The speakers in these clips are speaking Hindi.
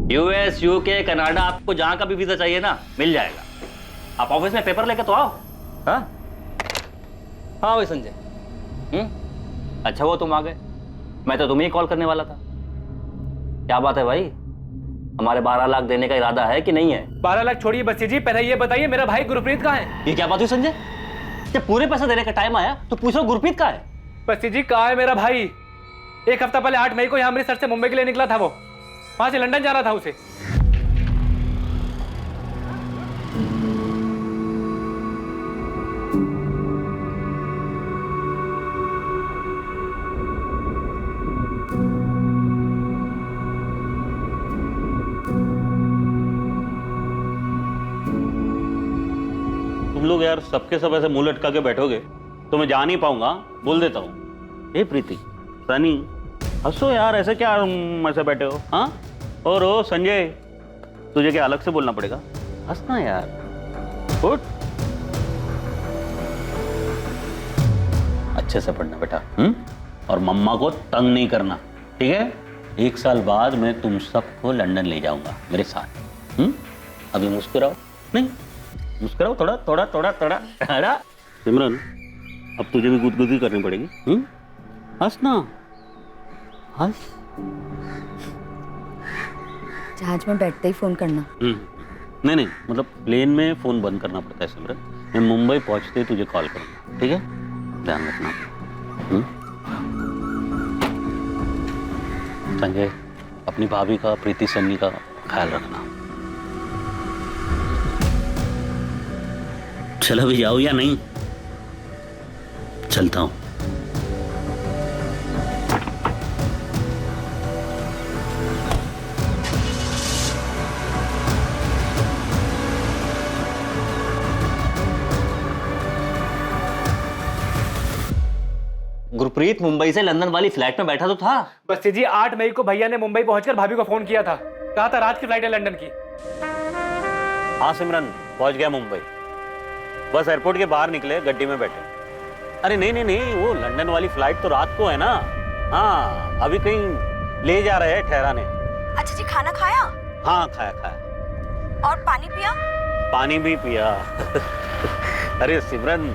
यूएस, यूके, कनाडा, आपको जहां का भी वीजा चाहिए ना मिल जाएगा। आप ऑफिस में पेपर लेके तो आओ। हाँ हाँ भाई संजय। अच्छा वो तुम आ गए, मैं तो तुम्हें ही कॉल करने वाला था। क्या बात है भाई, हमारे 12 लाख देने का इरादा है कि नहीं है? 12 लाख छोड़िए बस्सी जी, पहले ये बताइए मेरा भाई गुरप्रीत कहाँ है? ये क्या बात हुई संजय? जब पूरे पैसे देने का टाइम आया तो पूछो गुरप्रीत कहाँ है? बस्सी जी कहाँ है मेरा भाई? एक हफ्ता पहले 8 मई को यहाँ अमृतसर से मुंबई के लिए निकला था, वो वहां से लंदन जाना था उसे। तुम लोग यार सबके सब ऐसे मुंह लटका के बैठोगे तो मैं जा नहीं पाऊंगा, बोल देता हूँ। हे प्रीति, सनी, हंसो यार, ऐसे क्या ऐसे बैठे हो? हाँ, और ओ संजय, तुझे क्या अलग से बोलना पड़ेगा? हंसना यार, उठ। अच्छे से पढ़ना बेटा, और मम्मा को तंग नहीं करना, ठीक है? 1 साल बाद मैं तुम सबको लंदन ले जाऊंगा मेरे साथ। अभी मुस्कुराओ, नहीं मुस्कुराओ, थोड़ा थोड़ा थोड़ा थोड़ा थोड़ा। सिमरन, अब तुझे भी गुदगुदी करनी पड़ेगी। हंस ना, हंस। जहाज में बैठते ही फोन करना। नहीं नहीं, मतलब प्लेन में फोन बंद करना पड़ता है सिमरन। मैं मुंबई पहुंचते ही तुझे कॉल करूंगा, ठीक है? ध्यान रखना। संजय, अपनी भाभी का, प्रीति सन्नी का ख्याल रखना। चलो भी जाओ या नहीं? चलता हूं। गुरप्रीत मुंबई से लंदन वाली फ्लाइट में बैठा तो था। बस्सी जी 8 मई को भैया ने मुंबई पहुंचकर भाभी को फोन किया था, कहा था रात की फ्लाइट है लंदन की। हाँ सिमरन, पहुंच गया मुंबई। बस एयरपोर्ट के बाहर निकले, गड्डी में बैठे। अरे नहीं नहीं नहीं, वो लंदन वाली फ्लाइट तो रात को है ना। हाँ, अभी कहीं ले जा रहे हैं ठहराने। अच्छा जी, खाना खाया? हाँ खाया खाया। और पानी पिया? पानी भी पिया। अरे सिमरन,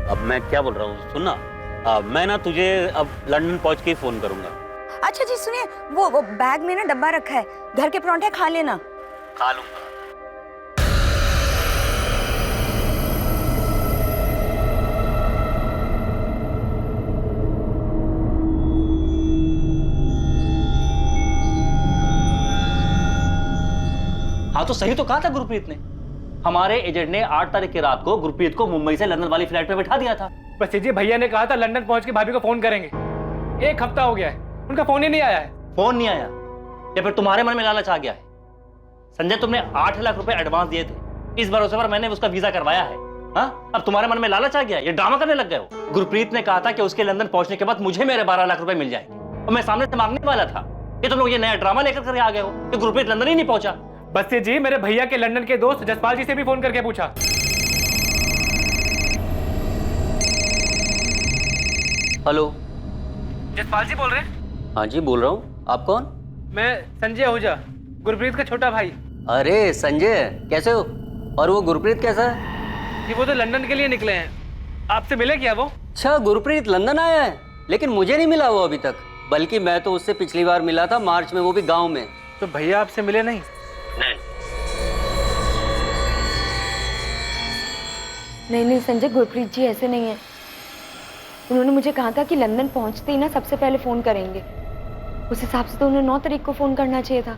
अब मैं क्या बोल रहा हूँ, सुन ना, मैं ना तुझे अब लंदन पहुंच के ही फोन करूंगा। अच्छा जी सुनिए, वो बैग में ना डब्बा रखा है, घर के परांठे खा लेना। खा लूंगा। हाँ तो सही तो कहा था गुरप्रीत ने। हमारे एजेंट ने 8 तारीख की रात को गुरप्रीत को मुंबई से लंदन वाली फ्लाइट में बैठा दिया था। बस्सी जी भैया ने कहा था लंदन पहुंच के भाभी को फोन करेंगे। 1 हफ्ता हो गया है, उनका फोन ही नहीं आया है। फोन नहीं आया या फिर तुम्हारे मन में लालच आ गया है? संजय, तुमने 8 लाख रुपए एडवांस दिए थे, इस भरोसे पर मैंने उसका वीजा करवाया है। हाँ, अब तुम्हारे मन में लालच आ गया, ये ड्रामा करने लग गए हो। गुरप्रीत ने कहा था कि उसके लंदन पहुंचने के बाद मुझे मेरे 12 लाख रुपए मिल जाएंगे, और मैं सामने से मांगने वाला था। ये तुम लोग ये नया ड्रामा लेकर आ गए हो कि गुरप्रीत लंदन ही नहीं पहुंचा। बस्सी जी, मेरे भैया के लंदन के दोस्त जसपाल जी से भी फोन करके पूछा। हेलो, जसपाल जी बोल रहे हैं? हाँ जी बोल रहा हूँ। आप कौन? मैं संजय आहूजा, गुरप्रीत का छोटा भाई। अरे संजय, कैसे हो? और वो गुरप्रीत कैसा है? जी वो तो लंदन के लिए निकले हैं, आपसे मिले क्या वो? अच्छा, गुरप्रीत लंदन आया है, लेकिन मुझे नहीं मिला वो अभी तक। बल्कि मैं तो उससे पिछली बार मिला था मार्च में, वो भी गाँव में। तो भैया आपसे मिले नहीं? नहीं संजय, गुरप्रीत जी ऐसे नहीं है। उन्होंने मुझे कहा था कि लंदन पहुंचते ही ना सबसे पहले फोन करेंगे। उस हिसाब से तो उन्हें 9 तारीख को फोन करना चाहिए था,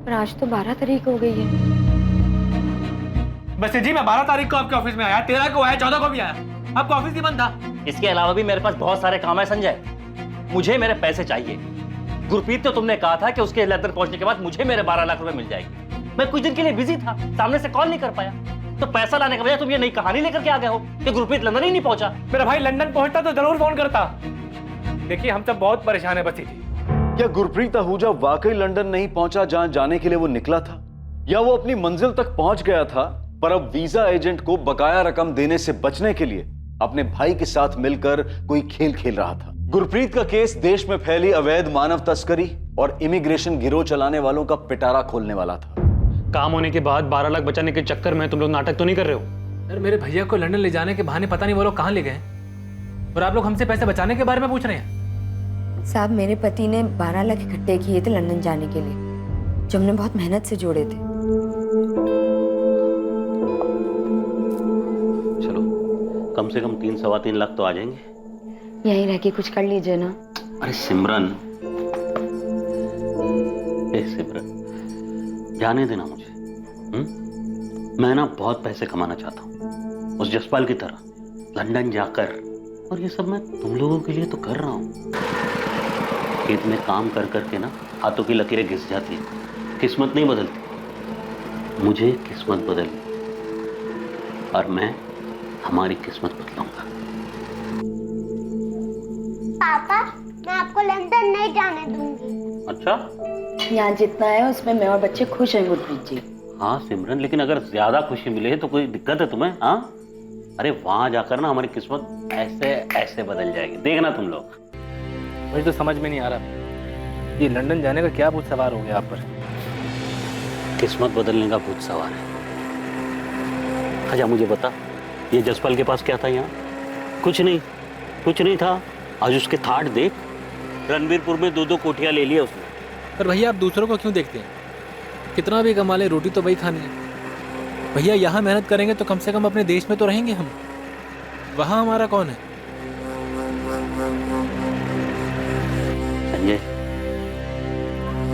पर आज तो 12 तारीख हो गई है। बस्सी जी मैं 12 तारीख को आपके ऑफिस में आया, 13 को आया, 14 को भी आया, आपका ऑफिस ही बंद था। इसके अलावा भी मेरे पास बहुत सारे काम है संजय, मुझे मेरे पैसे चाहिए। गुरप्रीत तो तुमने कहा था कि उसके लंदन पहुंचने के बाद मुझे मेरे 12 लाख रुपए मिल जाएंगे। मैं कुछ दिन के लिए बिजी था, सामने से कॉल नहीं कर पाया, तो पैसा लाने के बजाय तुम ये नई कहानी लेकर के आ गए हो कि गुरप्रीत लंदन ही नहीं पहुंचा। मेरा भाई लंदन पहुंचता तो जरूर फोन करता। देखिए हम सब बहुत परेशान है बस्सी जी। क्या गुरप्रीत आहूजा वाकई लंदन नहीं पहुंचा जहां जाने के लिए वो निकला था, या वो अपनी मंजिल तक पहुंच गया था पर अब वीजा एजेंट को बकाया रकम देने से बचने के लिए अपने भाई के साथ मिलकर कोई खेल खेल रहा था? गुरप्रीत का केस देश में फैली अवैध मानव तस्करी और इमिग्रेशन गिरोह चलाने वालों का पिटारा खोलने वाला था। काम होने के बाद 12 लाख बचाने के चक्कर में तुम लोग नाटक तो नहीं कर रहे हो? सर मेरे भैया को लंदन ले जाने के बहाने पता नहीं वो लोग कहाँ ले गए और आप लोग हमसे पैसे बचाने के बारे में पूछ रहे हैं। साहब, मेरे पति ने 12 लाख इकट्ठे किए थे लंदन जाने के लिए, जो हमने बहुत मेहनत से जोड़े थे। चलो कम से कम 3-3.25 लाख तो आ जाएंगे। यहीं रह के कुछ कर लीजिए ना। अरे सिमरन, सिमरन जाने देना मुझे। मैं ना बहुत पैसे कमाना चाहता हूँ उस जसपाल की तरह, लंदन जाकर। और ये सब मैं तुम लोगों के लिए तो कर रहा हूँ। खेत में काम कर करके ना हाथों की लकीरें घिस जाती है, किस्मत नहीं बदलती। मुझे किस्मत बदलनी और मैं हमारी किस्मत बदलूंगा। पापा, मैं आपको लंदन नहीं जाने दूंगी। अच्छा, यहाँ जितना है उसमें मैं और बच्चे खुश हैं गुरप्रीत जी। हाँ सिमरन, लेकिन अगर ज्यादा खुशी मिले तो कोई दिक्कत है तुम्हें? हाँ, अरे वहां जाकर ना हमारी किस्मत ऐसे ऐसे बदल जाएगी, देखना तुम लोग। मुझे तो समझ में नहीं आ रहा ये लंदन जाने का क्या भूत सवार हो गया आप पर। किस्मत बदलने का भूत सवार है। अच्छा मुझे बता, ये जसपाल के पास क्या था यहाँ? कुछ नहीं था। आज उसके थाट देख, रणबीरपुर में 2-2 कोठियां ले लिया उसने। पर भैया आप दूसरों को क्यों देखते हैं? कितना भी कमा ले, रोटी तो वही खानी है। भैया यहाँ मेहनत करेंगे तो कम से कम अपने देश में तो रहेंगे हम। वहाँ हमारा कौन है? संजय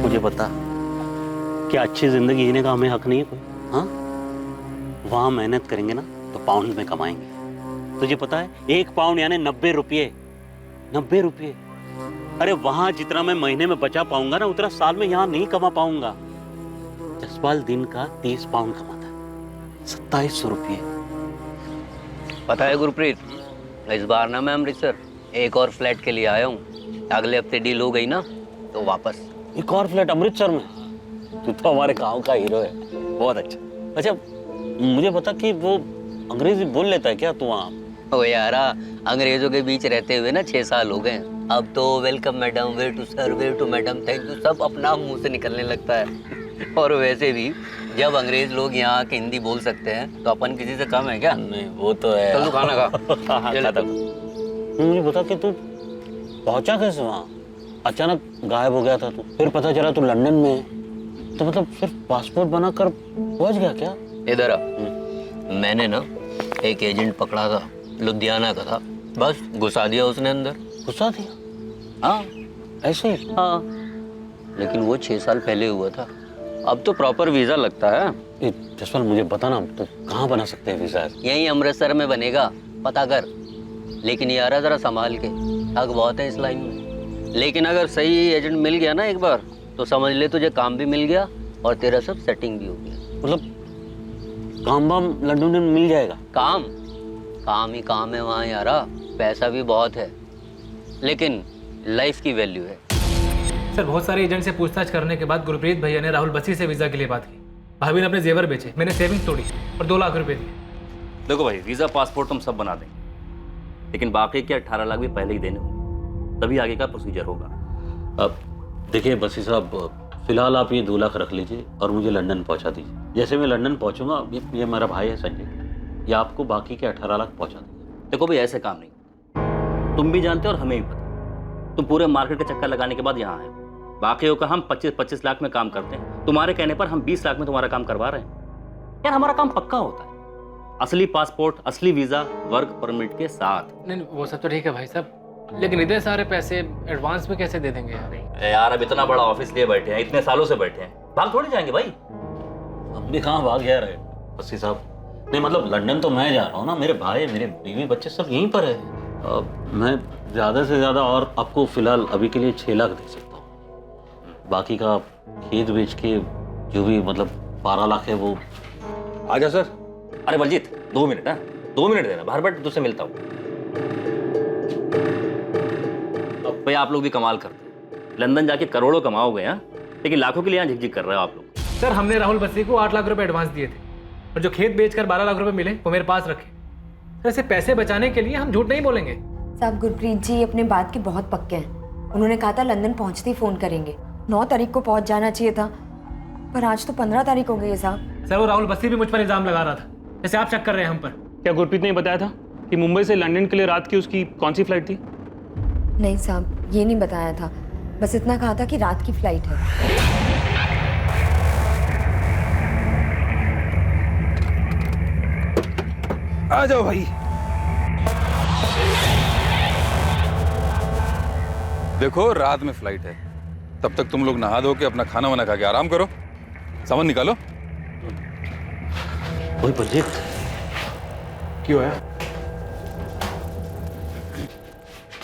मुझे बता, क्या अच्छी जिंदगी जीने का हमें हक नहीं है कोई? हाँ, वहां मेहनत करेंगे ना तो पाउंड में कमाएंगे। तुझे पता है 1 पाउंड यानी 90 रुपये। 90 रुपये। अरे वहां जितना मैं महीने में बचा पाऊंगा ना उतना साल में यहाँ नहीं कमा पाऊंगा। जसपाल दिन का 30 पाउंड कमाता है, 2700 रुपये। पता है गुरप्रीत, इस बार ना मैं अमृतसर एक और फ्लैट के लिए आया हूँ। अगले हफ्ते डील हो गई ना तो वापस। एक और फ्लैट अमृतसर में? तू तो हमारे गांव का हीरो है, बहुत अच्छा। अच्छा मुझे बता कि वो अंग्रेजी बोल लेता है क्या तू वहाँ? ओ यारा, अंग्रेजों के बीच रहते हुए ना 6 साल हो गए। अब तो welcome madam, way to sir, way to madam, thank you सब अपना मुंह से निकलने लगता है। और वैसे भी जब अंग्रेज लोग यहाँ के हिंदी बोल सकते हैं तो अपन किसी से कम है क्या? नहीं वो तो है। चल तू खाना खा। खाता। मुझे बता कि तू पहुंचा कैसे वहाँ? अचानक गायब हो गया था तू, फिर पता चला तू लंदन में है। तो मतलब सिर्फ पासपोर्ट बनाकर पहुंच गया क्या? इधर आ। मैंने ना एक एजेंट पकड़ा था, लुधियाना का था, बस घुसा दिया उसने अंदर। घुसा दिया? हाँ ऐसे ही? हाँ, लेकिन वो 6 साल पहले हुआ था। अब तो प्रॉपर वीजा लगता है। जसपाल मुझे बता ना, तो कहाँ बना सकते हैं वीजा? यहीं अमृतसर में बनेगा, पता कर। लेकिन यार जरा संभाल के, ठग बहुत है इस लाइन में। लेकिन अगर सही एजेंट मिल गया ना एक बार तो समझ ले तुझे काम भी मिल गया और तेरा सब सेटिंग भी हो गया। मतलब काम वाम लंदन में मिल जाएगा? काम ही काम है वहाँ यारा, पैसा भी बहुत है लेकिन लाइफ की वैल्यू है। सर बहुत सारे एजेंट से पूछताछ करने के बाद गुरप्रीत भैया ने राहुल बसी से वीजा के लिए बात की। भाभी ने अपने जेवर बेचे, मैंने सेविंग्स तोड़ी और 2 लाख रुपए दिए। देखो भाई, वीजा पासपोर्ट हम सब बना देंगे, लेकिन बाकी के 18 लाख भी पहले ही देने होंगे, तभी आगे का प्रोसीजर होगा। अब देखिए बसी साहब, फिलहाल आप ये 2 लाख रख लीजिए और मुझे लंदन पहुंचा दीजिए। जैसे मैं लंदन पहुंचूंगा, ये मेरा भाई है संजय, ये आपको बाकी के 18 लाख पहुंचा देंगे। देखो भाई, ऐसे काम नहीं, तुम भी जानते हो और हमें भी पता। तुम पूरे मार्केट का चक्कर लगाने के बाद यहाँ आए, बाकियों का हम 25-25 लाख में काम करते हैं। तुम्हारे कहने पर हम 20 लाख में तुम्हारा काम करवा रहे हैं। यार हमारा काम पक्का होता है, असली पासपोर्ट, असली वीजा, वर्क परमिट के साथ। नहीं वो सब तो ठीक है भाई साहब, लेकिन इतने सारे पैसे एडवांस में कैसे दे देंगे यार? यार अब इतना बड़ा ऑफिस लिए बैठे हैं, इतने सालों से बैठे हैं, भाग थोड़ी जाएंगे भाई। हम भी कहाँ भाग जा रहे बसी साहब? नहीं मतलब लंदन तो मैं जा रहा हूँ ना, मेरे भाई, मेरे बीवी बच्चे सब यहीं पर है। मैं ज़्यादा से ज़्यादा और आपको फिलहाल अभी के लिए 6 लाख दे सकता हूँ। बाकी का खेत बेच के जो भी मतलब 12 लाख है वो। आजा सर। अरे बलजीत 2 मिनट, ना 2 मिनट देना, बाहर बैठ तुझसे मिलता हूँ। अब भाई आप लोग भी कमाल करते हैं, लंदन जाके करोड़ों कमाओगे हाँ, लेकिन लाखों के लिए यहाँ झिकझिक कर रहे हो आप लोग। सर हमने राहुल बसी को 8 लाख रुपए एडवांस दिए थे और जो खेत बेचकर 12 लाख रुपए मिले वो मेरे पास रखे। सर ऐसे पैसे बचाने के लिए हम झूठ नहीं बोलेंगे। साहब गुरप्रीत जी अपने बात के बहुत पक्के हैं। उन्होंने कहा था लंदन पहुंचते ही फोन करेंगे। 9 तारीख को पहुंच जाना चाहिए था, पर आज तो 15 तारीख हो गई है साहब। सर वो राहुल बस्सी भी मुझ पर इल्जाम लगा रहा था, जैसे आप शक कर रहे हैं हम पर। क्या गुरप्रीत ने बताया था कि मुंबई से लंदन के लिए रात की उसकी कौन सी फ्लाइट थी? नहीं साहब, ये नहीं बताया था, बस इतना कहा था कि रात की फ्लाइट है। आ जाओ भाई। देखो रात में फ्लाइट है, तब तक तुम लोग नहा धो के अपना खाना वाना खा के आराम करो। सामान निकालो। वही बलजीत, क्यों है?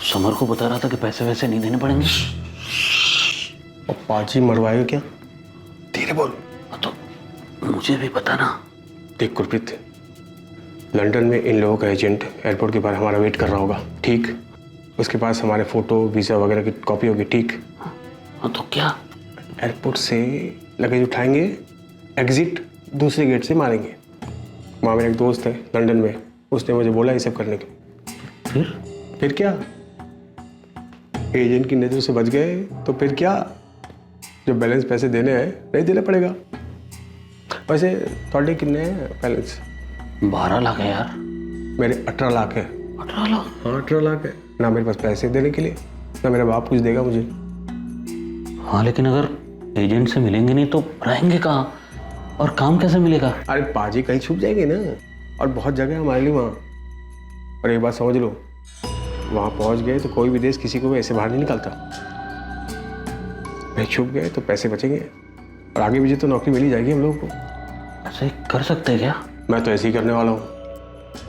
समर को बता रहा था कि पैसे वैसे नहीं देने पड़ेंगे। और पाजी मरवाएगा क्या? धीरे बोल। तो मुझे भी पता ना। देख गुरप्रीत, लंदन में इन लोगों का एजेंट एयरपोर्ट के बाहर हमारा वेट कर रहा होगा, ठीक? उसके पास हमारे फोटो वीज़ा वगैरह की कॉपी होगी, ठीक? हाँ तो क्या? एयरपोर्ट से लगेज उठाएंगे, एग्जिट दूसरे गेट से मारेंगे। वहाँ मेरा एक दोस्त है लंदन में, उसने मुझे बोला ये सब करने के। फिर क्या? एजेंट की नज़र से बच गए तो फिर क्या? जो बैलेंस पैसे देने हैं नहीं देना पड़ेगा। वैसे थोड़े कितने हैं बैलेंस? 12 लाख है यार। मेरे 18 लाख है। 18 लाख? हाँ 18 लाख है। ना मेरे पास पैसे देने के लिए, ना मेरा बाप कुछ देगा मुझे। हाँ लेकिन अगर एजेंट से मिलेंगे नहीं तो रहेंगे कहाँ और काम कैसे मिलेगा? अरे पाजी कहीं छुप जाएंगे ना, और बहुत जगह है हमारे लिए वहाँ। और एक बात समझ लो, वहाँ पहुँच गए तो कोई भी देश किसी को भी ऐसे बाहर नहीं निकालता। भाई छुप गए तो पैसे बचेंगे, और आगे भी तो नौकरी मिल ही जाएगी हम लोगों को। ऐसे कर सकते हैं क्या? मैं तो ऐसे ही करने वाला हूँ,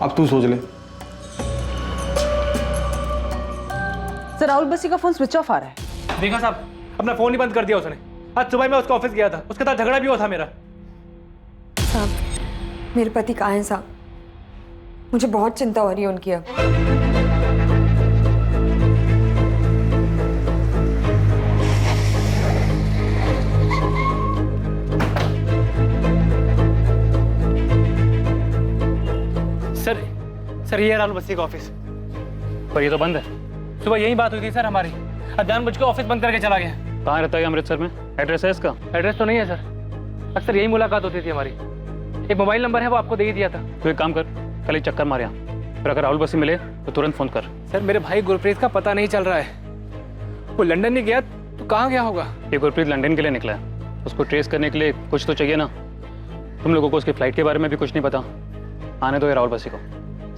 अब तू सोच ले। सर राहुल बस्सी का फोन स्विच ऑफ आ रहा है। देखा साहब, अपना फोन ही बंद कर दिया उसने। आज सुबह मैं उसका ऑफिस गया था, उसके साथ झगड़ा भी हुआ था मेरा। साहब मेरे पति कहाँ हैं साहब? मुझे बहुत चिंता हो रही है उनकी अब। सर ये है राहुल बस्सी का ऑफिस, पर ये तो बंद है। सुबह यही बात हुई थी सर हमारी, अजान मुझको ऑफिस बंद करके चला गया। कहाँ रहता है अमृतसर में? एड्रेस है इसका? एड्रेस तो नहीं है सर, अक्सर यही मुलाकात होती थी हमारी। एक मोबाइल नंबर है, वो आपको दे ही दिया था। तो एक काम कर, कल एक चक्कर मार यहाँ, फिर अगर राहुल बस्सी मिले तो तुरंत फोन कर। सर मेरे भाई गुरप्रीत का पता नहीं चल रहा है, वो लंदन नहीं गया तो कहाँ गया होगा? ये गुरप्रीत लंदन के लिए निकला है, उसको ट्रेस करने के लिए कुछ तो चाहिए ना। तुम लोगों को उसकी फ्लाइट के बारे में भी कुछ नहीं पता। आने दो ये राहुल बस्सी को,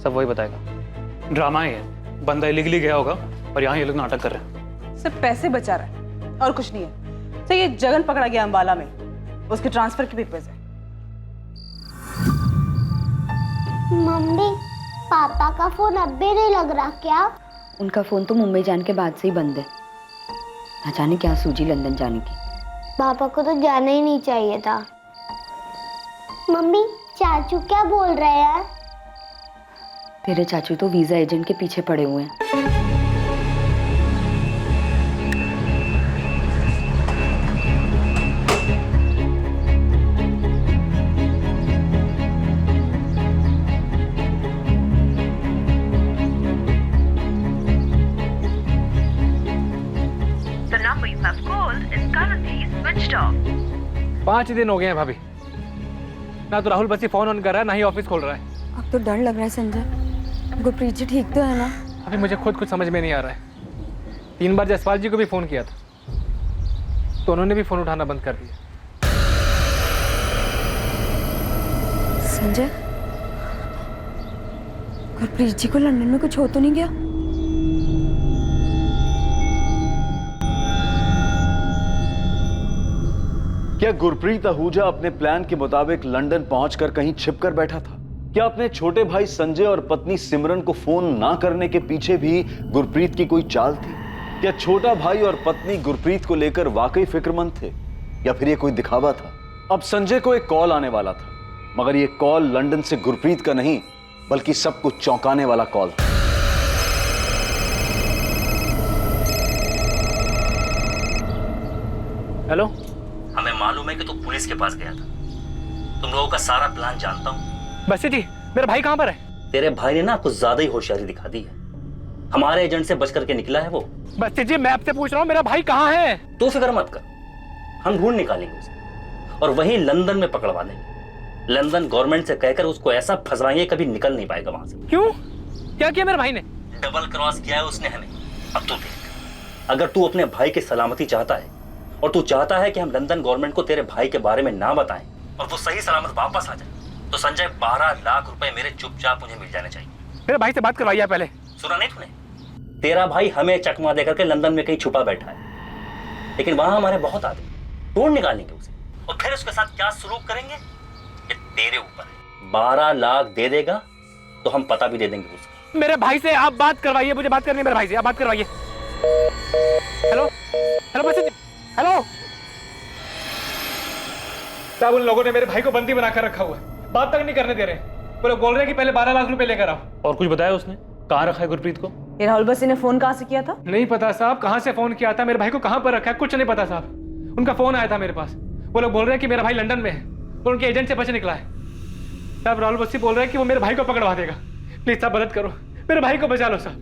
सब वही बताएगा। ड्रामा ही है, बंदा इलीगली गया होगा और यहाँ ये लोग नाटक कर रहे हैं। सिर्फ पैसे बचा रहा है और कुछ नहीं है। सर ये जगन पकड़ा गया अंबाला में, उसके ट्रांसफर के पेपर्स है। मम्मी पापा का फोन अब भी नहीं लग रहा क्या? उनका फोन तो मुंबई जाने के बाद से ही बंद है। ना जाने क्या सूझी लंदन जाने की। पापा को तो जाना ही नहीं चाहिए था। मम्मी चाचू क्या बोल रहे हैं? तेरे चाचू तो वीजा एजेंट के पीछे पड़े हुए हैं। The number you have called is currently switched off. 5 दिन हो गए हैं भाभी, ना तो राहुल बस्सी फोन ऑन कर रहा है, ना ही ऑफिस खोल रहा है। अब तो डर लग रहा है संजय। गुरप्रीत जी ठीक तो है ना? अभी मुझे खुद कुछ समझ में नहीं आ रहा है। 3 बार जसपाल जी को भी फोन किया था तो उन्होंने भी फोन उठाना बंद कर दिया। संजय, गुरप्रीत जी को लंदन में कुछ हो तो नहीं गया? क्या गुरप्रीत आहूजा अपने प्लान के मुताबिक लंदन पहुंचकर कहीं छिपकर बैठा था? क्या अपने छोटे भाई संजय और पत्नी सिमरन को फोन ना करने के पीछे भी गुरप्रीत की कोई चाल थी? क्या छोटा भाई और पत्नी गुरप्रीत को लेकर वाकई फिक्रमंद थे, या फिर ये कोई दिखावा था? अब संजय को एक कॉल आने वाला था, मगर ये कॉल लंदन से गुरप्रीत का नहीं बल्कि सबको चौंकाने वाला कॉल था। हेलो, हमें मालूम है कि तू पुलिस के पास गया था। तुम लोगों का सारा प्लान जानता हूँ। बस्सी जी, मेरा भाई कहाँ पर है? तेरे भाई ने ना कुछ ज्यादा ही होशियारी दिखा दी है। हमारे एजेंट से बच करके निकला है वो। बस्सी जी, मैं आपसे पूछ रहा हूँ, मेरा भाई कहाँ है? तू फिक्र मत कर, हम ढूंढ निकालेंगे उसे और वहीं लंदन में पकड़वा देंगे। लंदन गवर्नमेंट से कहकर उसको ऐसा फंसवाएंगे कभी निकल नहीं पाएगा वहां से। क्यों? क्या किया मेरे भाई ने? डबल क्रॉस किया है उसने हमें। अब तू देख, अगर तू अपने भाई की सलामती चाहता है और तू चाहता है कि हम लंदन गवर्नमेंट को तेरे भाई के बारे में ना बताएं और वो सही सलामत वापस आ जाए, तो संजय 12 लाख रुपए मेरे चुपचाप मुझे मिल जाने चाहिए। मेरे भाई से बात करवाइए पहले। सुना नहीं तूने? तेरा भाई हमें चकमा देकर के लंदन में कहीं छुपा बैठा है, लेकिन वहां हमारे बहुत आदमी ढूंढ निकालेंगे उसे और फिर उसके साथ क्या सलूक करेंगे ये तेरे ऊपर है। 12 लाख दे देगा तो हम पता भी दे देंगे उसका। मेरे भाई से आप बात करवाइए, मुझे बात करनी है मेरे भाई से, आप बात करवाइए। हेलो हेलो बस, हेलो साहब, उन लोगों ने मेरे भाई को बंदी बनाकर रखा हुआ है, बात तक नहीं करने दे रहे। वो लोग बोल रहे हैं कि पहले 12 लाख रुपए लेकर आओ। और कुछ बताया उसने? कहाँ रखा है गुरप्रीत को? ये राहुल बस्सी ने फोन कहाँ से किया था? नहीं पता साहब, कहाँ से फोन किया था, मेरे भाई को कहाँ पर रखा है कुछ नहीं पता साहब। उनका फोन आया था मेरे पास, वो लोग बोल रहे हैं कि मेरा भाई लंदन में है और उनके एजेंट से बच निकला है। साहब राहुल बस्सी बोल रहे हैं कि वो मेरे भाई को पकड़वा देगा। प्लीज साहब मदद करो, मेरे भाई को बचा लो साहब।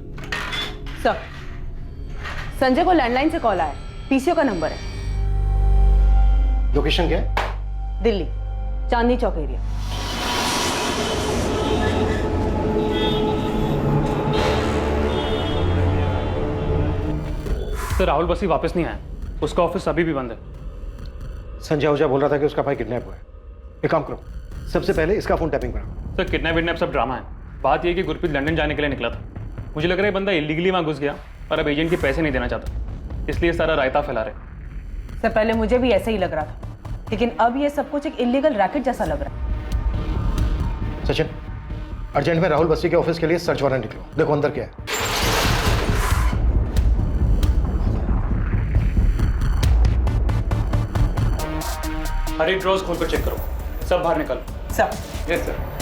सर, संजय को लैंडलाइन से कॉल आया, पीसीओ का नंबर है। लोकेशन क्या है? दिल्ली, चांदनी चौक एरिया। सर राहुल बस्सी वापस नहीं आया, उसका ऑफिस अभी भी बंद है। संजय आहूजा बोल रहा था कि उसका भाई किडनैप हुआ है। एक काम करो, सबसे पहले इसका फोन टैपिंग कराओ। सर किडनैप विडनैप सब ड्रामा है। बात यह है कि गुरप्रीत लंदन जाने के लिए निकला था। मुझे लग रहा है बंदा इलीगली वहां घुस गया और अब एजेंट के पैसे नहीं देना चाहता, इसलिए सारा रायता फैला रहे। सर पहले मुझे भी ऐसे ही लग रहा था, लेकिन अब ये सब कुछ एक इलीगल रैकेट जैसा लग रहा है। सचिन, अर्जेंट में राहुल बस्सी के ऑफिस के लिए सर्च वारंट निकलो, देखो अंदर क्या है। हर एक ड्रॉज खोल कर चेक करो, सब बाहर निकालो। सर। Yes sir.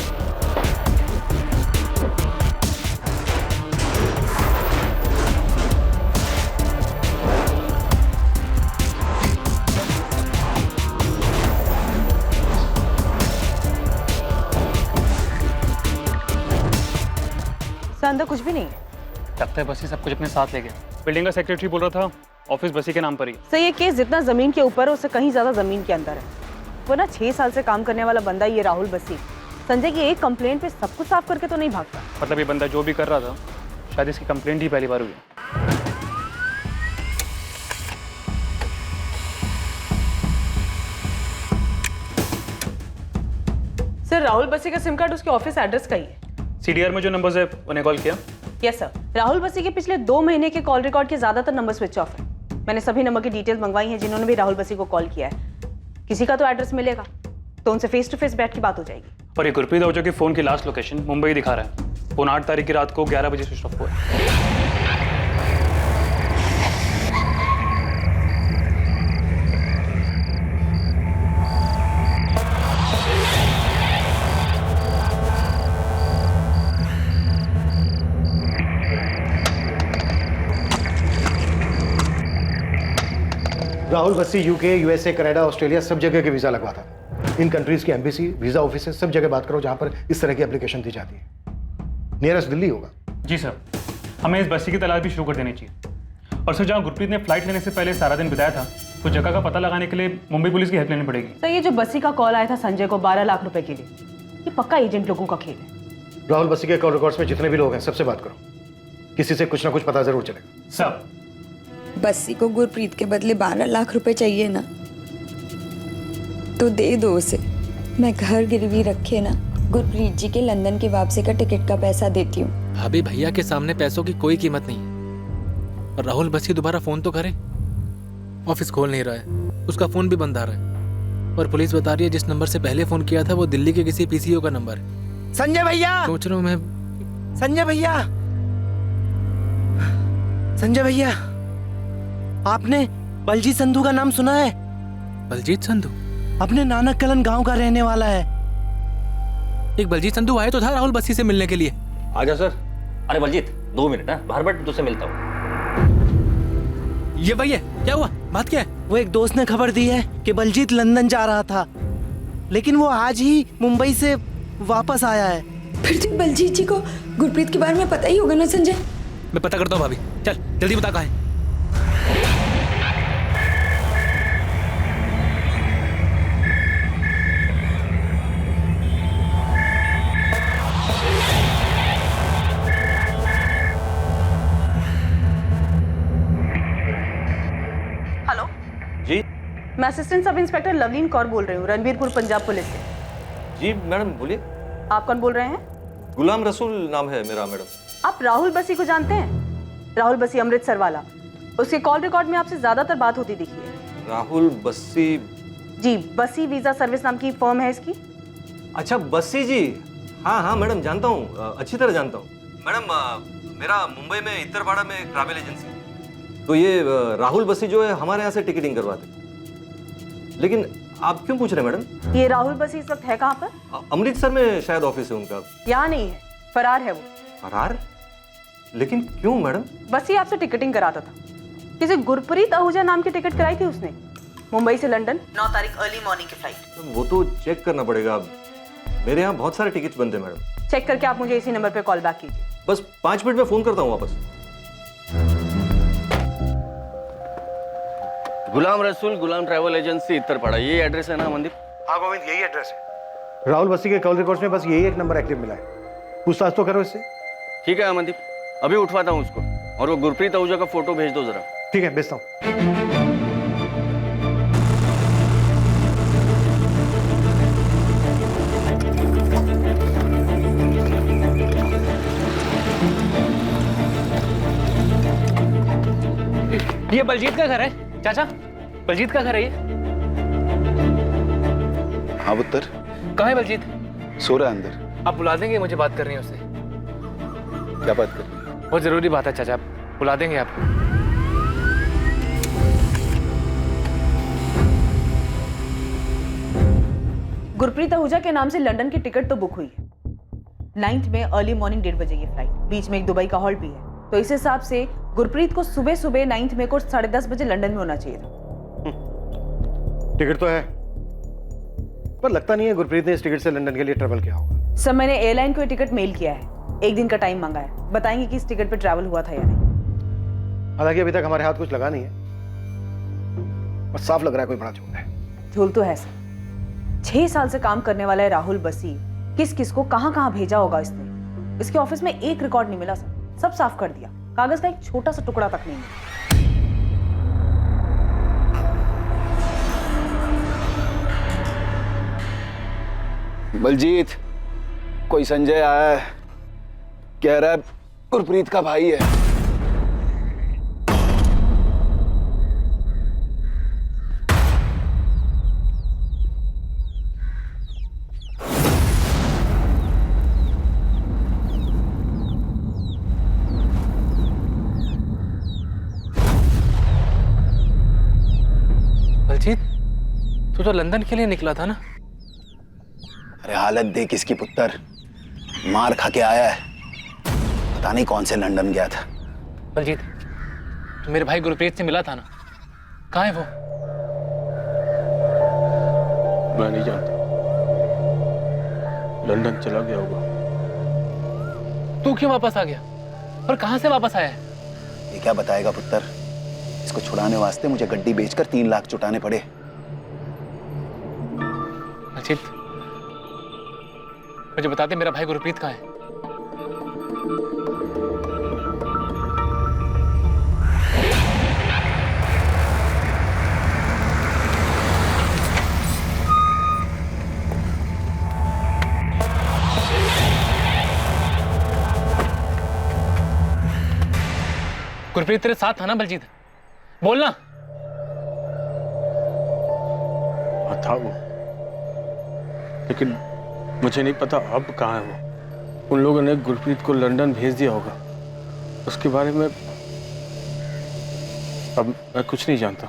अंदर कुछ भी नहीं है। लगता है बसी सब कुछ अपने साथ ले गया। बिल्डिंग का सेक्रेटरी बोल रहा था ऑफिस बसी के नाम पर ही। सर ये केस जितना जमीन के ऊपर है उससे कहीं ज्यादा जमीन के अंदर है। वो ना 6 साल से काम करने वाला बंदा ये राहुल बस्सी संजय की एक कंप्लेंट पे सब कुछ साफ करके तो नहीं भागता। मतलब ये बंदा जो भी कर रहा था शायद इसकी कंप्लेंट ही पहली बार हुई। सर राहुल बस्सी का सिम कार्ड उसके ऑफिस एड्रेस का ही है। सीडीआर में जो नंबर्स है उन्हें कॉल किया? Yes sir. राहुल बस्सी के पिछले 2 महीने के कॉल रिकॉर्ड के ज्यादातर नंबर स्विच ऑफ है। मैंने सभी नंबर की डिटेल्स मंगवाई हैं जिन्होंने भी राहुल बस्सी को कॉल किया है। किसी का तो एड्रेस मिलेगा तो उनसे फेस टू फेस बैठ के बात हो जाएगी। और ये गुरप्रीत आहूजा के फोन की लास्ट लोकेशन मुंबई दिखा रहा है। फोन 8 तारीख की रात को 11 बजे स्विच ऑफ हुआ है। Rahul Bassi UK, USA, Canada, Australia सब जगह के वीजा लगवाता है। इन कंट्रीज की एम्बेसी, वीजा ऑफिस सब जगह बात करो जहां पर इस तरह की एप्लीकेशन दी जाती है। नियरेस्ट दिल्ली होगा। जी सर, हमें इस बस्सी की तलाश भी शुरू कर देनी चाहिए। और सर जहाँ गुरप्रीत ने फ्लाइट लेने से पहले सारा दिन बिताया था तो जगह का पता लगाने के लिए मुंबई पुलिस की हेल्प लेनी पड़ेगी। सर ये जो बस्सी का कॉल आया था संजय को 12 लाख रुपए के लिए, ये पक्का एजेंट लोगों का खेल है। राहुल बस्सी के कॉल रिकॉर्ड्स में जितने भी लोग हैं सबसे बात करो, किसी से कुछ ना कुछ पता जरूर चलेगा। सर बस्सी को गुरप्रीत के बदले 12 लाख रुपए चाहिए ना, तो दे दो उसे। मैं घर गिरवी रखे ना गुरप्रीत जी के लंदन की वापसी का टिकट का पैसा देती हूँ। भाभी भैया के सामने पैसों की कोई कीमत नहीं। और राहुल बस्सी दोबारा फोन तो करे, ऑफिस खोल नहीं रहा है, उसका फोन भी बंद आ रहा है। और पुलिस बता रही है जिस नंबर से पहले फोन किया था वो दिल्ली के किसी पीसीओ का नंबर है। संजय भैया, सोच रहा हूँ मैं। संजय भैया, संजय भैया, आपने बलजीत संधू का नाम सुना है? बलजीत संधू अपने नानक कलन गांव का रहने वाला है। एक बलजीत संधू आया तो था राहुल बस्सी से मिलने के लिए। आजा सर। अरे बलजीत 2 मिनट ना बाहर बैठ, तुझसे मिलता हूँ। ये भैया क्या हुआ, बात क्या है? वो एक दोस्त ने खबर दी है कि बलजीत लंदन जा रहा था, लेकिन वो आज ही मुंबई से वापस आया है। फिर तो बलजीत जी को गुरप्रीत के बारे में पता ही होगा ना संजय? मैं पता करता हूँ भाभी, चल जल्दी बता कहाँ है। जी मैं assistant sub inspector Lovleen Kaur बोल रही हूँ, रणबीरपुर पंजाब पुलिस से। जी मैडम बोलिए। आप कौन बोल रहे हैं? गुलाम रसूल नाम है मेरा मैडम। आप राहुल बसी को जानते हैं? राहुल बसी अमृतसर वाला, उसके कॉल रिकॉर्ड में आपसे ज्यादातर बात होती दिखी है। राहुल बस्सी? जी, बसी वीजा सर्विस नाम की फर्म है इसकी। अच्छा बस्सी जी, हाँ हाँ मैडम जानता हूँ, अच्छी तरह जानता हूँ मैडम। मेरा मुंबई में इतरवाड़ा में एक ट्रैवल एजेंसी है, तो ये राहुल बस्सी जो है हमारे यहाँ से टिकटिंग करवाते। लेकिन आप क्यों पूछ रहे हैं मैडम? ये राहुल बसी इस वक्त है कहाँ पर? अमृतसर में शायद ऑफिस है उनका। यहाँ नहीं है, फरार है वो। फरार? लेकिन क्यों मैडम? बसी आपसे टिकटिंग कराता था। किसी गुरप्रीत आहूजा नाम की टिकट कराई थी उसने, मुंबई से लंदन, 9 तारीख अर्ली मॉर्निंग की फ्लाइट। वो तो चेक करना पड़ेगा। मेरे यहाँ बहुत सारे टिकट्स बनते हैं मैडम। चेक करके आप मुझे इसी नंबर पे कॉल बैक कीजिए। बस 5 मिनट में फोन करता हूँ वापस। गुलाम रसूल, गुलाम ट्रैवल एजेंसी इतरपाड़ा, ये एड्रेस है ना मनदीप? हाँ गोविंद, यही एड्रेस है। राहुल बस्सी के कॉल रिकॉर्ड्स में बस यही एक नंबर एक्टिव मिला है। पूछताछ तो करो इससे। ठीक है अमनदीप, अभी उठवाता हूँ उसको, और वो गुरप्रीत आहूजा का फोटो भेज दो जरा। ठीक है, भेजता हूँ। ये बलजीत का घर है चाचा, बलजीत का घर है ये। हाँ पुत्र। कहाँ है बलजीत? सो रहा है अंदर। आप बुला देंगे, मुझे बात करनी है उससे। क्या बात करनी है? बहुत जरूरी बात है चाचा, आप बुला देंगे आपको। गुरप्रीत आहूजा के नाम से लंदन की टिकट तो बुक हुई है। 9th में अर्ली मॉर्निंग 1:30 बजे की फ्लाइट, बीच में एक दुबई का हॉल्ट भी है। तो इस हिसाब से गुरप्रीत को सुबह सुबह 9th में को 10:30 बजे लंदन में होना चाहिए था। टिकट तो है, पर लगता नहीं है गुरप्रीत ने इस टिकट से लंदन के लिए ट्रैवल किया होगा। सर, मैंने एयरलाइन को ये टिकट मेल किया है, 1 दिन का टाइम मांगा है, बताएंगे कि इस टिकट पे ट्रैवल हुआ था या नहीं। हालांकि अभी तक हमारे हाथ कुछ लगा नहीं है, बस साफ लग रहा है कोई बड़ा झोल है। झोल तो है सर। 6 साल से काम करने वाला है राहुल बसी, किस किस को कहां कहां भेजा होगा इसने। इसके ऑफिस में एक रिकॉर्ड नहीं मिला सर, सब साफ कर दिया, कागज का एक छोटा सा टुकड़ा तक नहीं मिला। बलजीत, कोई संजय आया है, कह रहा है गुरप्रीत का भाई है। बलजीत, तू तो लंदन के लिए निकला था ना? अरे हालत देख इसकी पुत्र, मार खा के आया है, पता नहीं कौन से लंदन गया था। बलजीत, तू मेरे भाई गुरप्रीत से मिला था ना? कहाँ है वो? मैं नहीं जानता, लंदन चला गया होगा। तू क्यों वापस आ गया और कहाँ से वापस आया है? ये क्या बताएगा पुत्र, इसको छुड़ाने वास्ते मुझे गड्डी बेचकर 3 लाख जुटाने पड़े। बलजीत, मुझे बता दे मेरा भाई गुरप्रीत कहाँ है? गुरप्रीत तेरे साथ था ना बलजीत? बोलना। था वो, लेकिन मुझे नहीं पता अब कहाँ है वो। उन लोगों ने गुरप्रीत को लंदन भेज दिया होगा, उसके बारे में अब मैं कुछ नहीं जानता।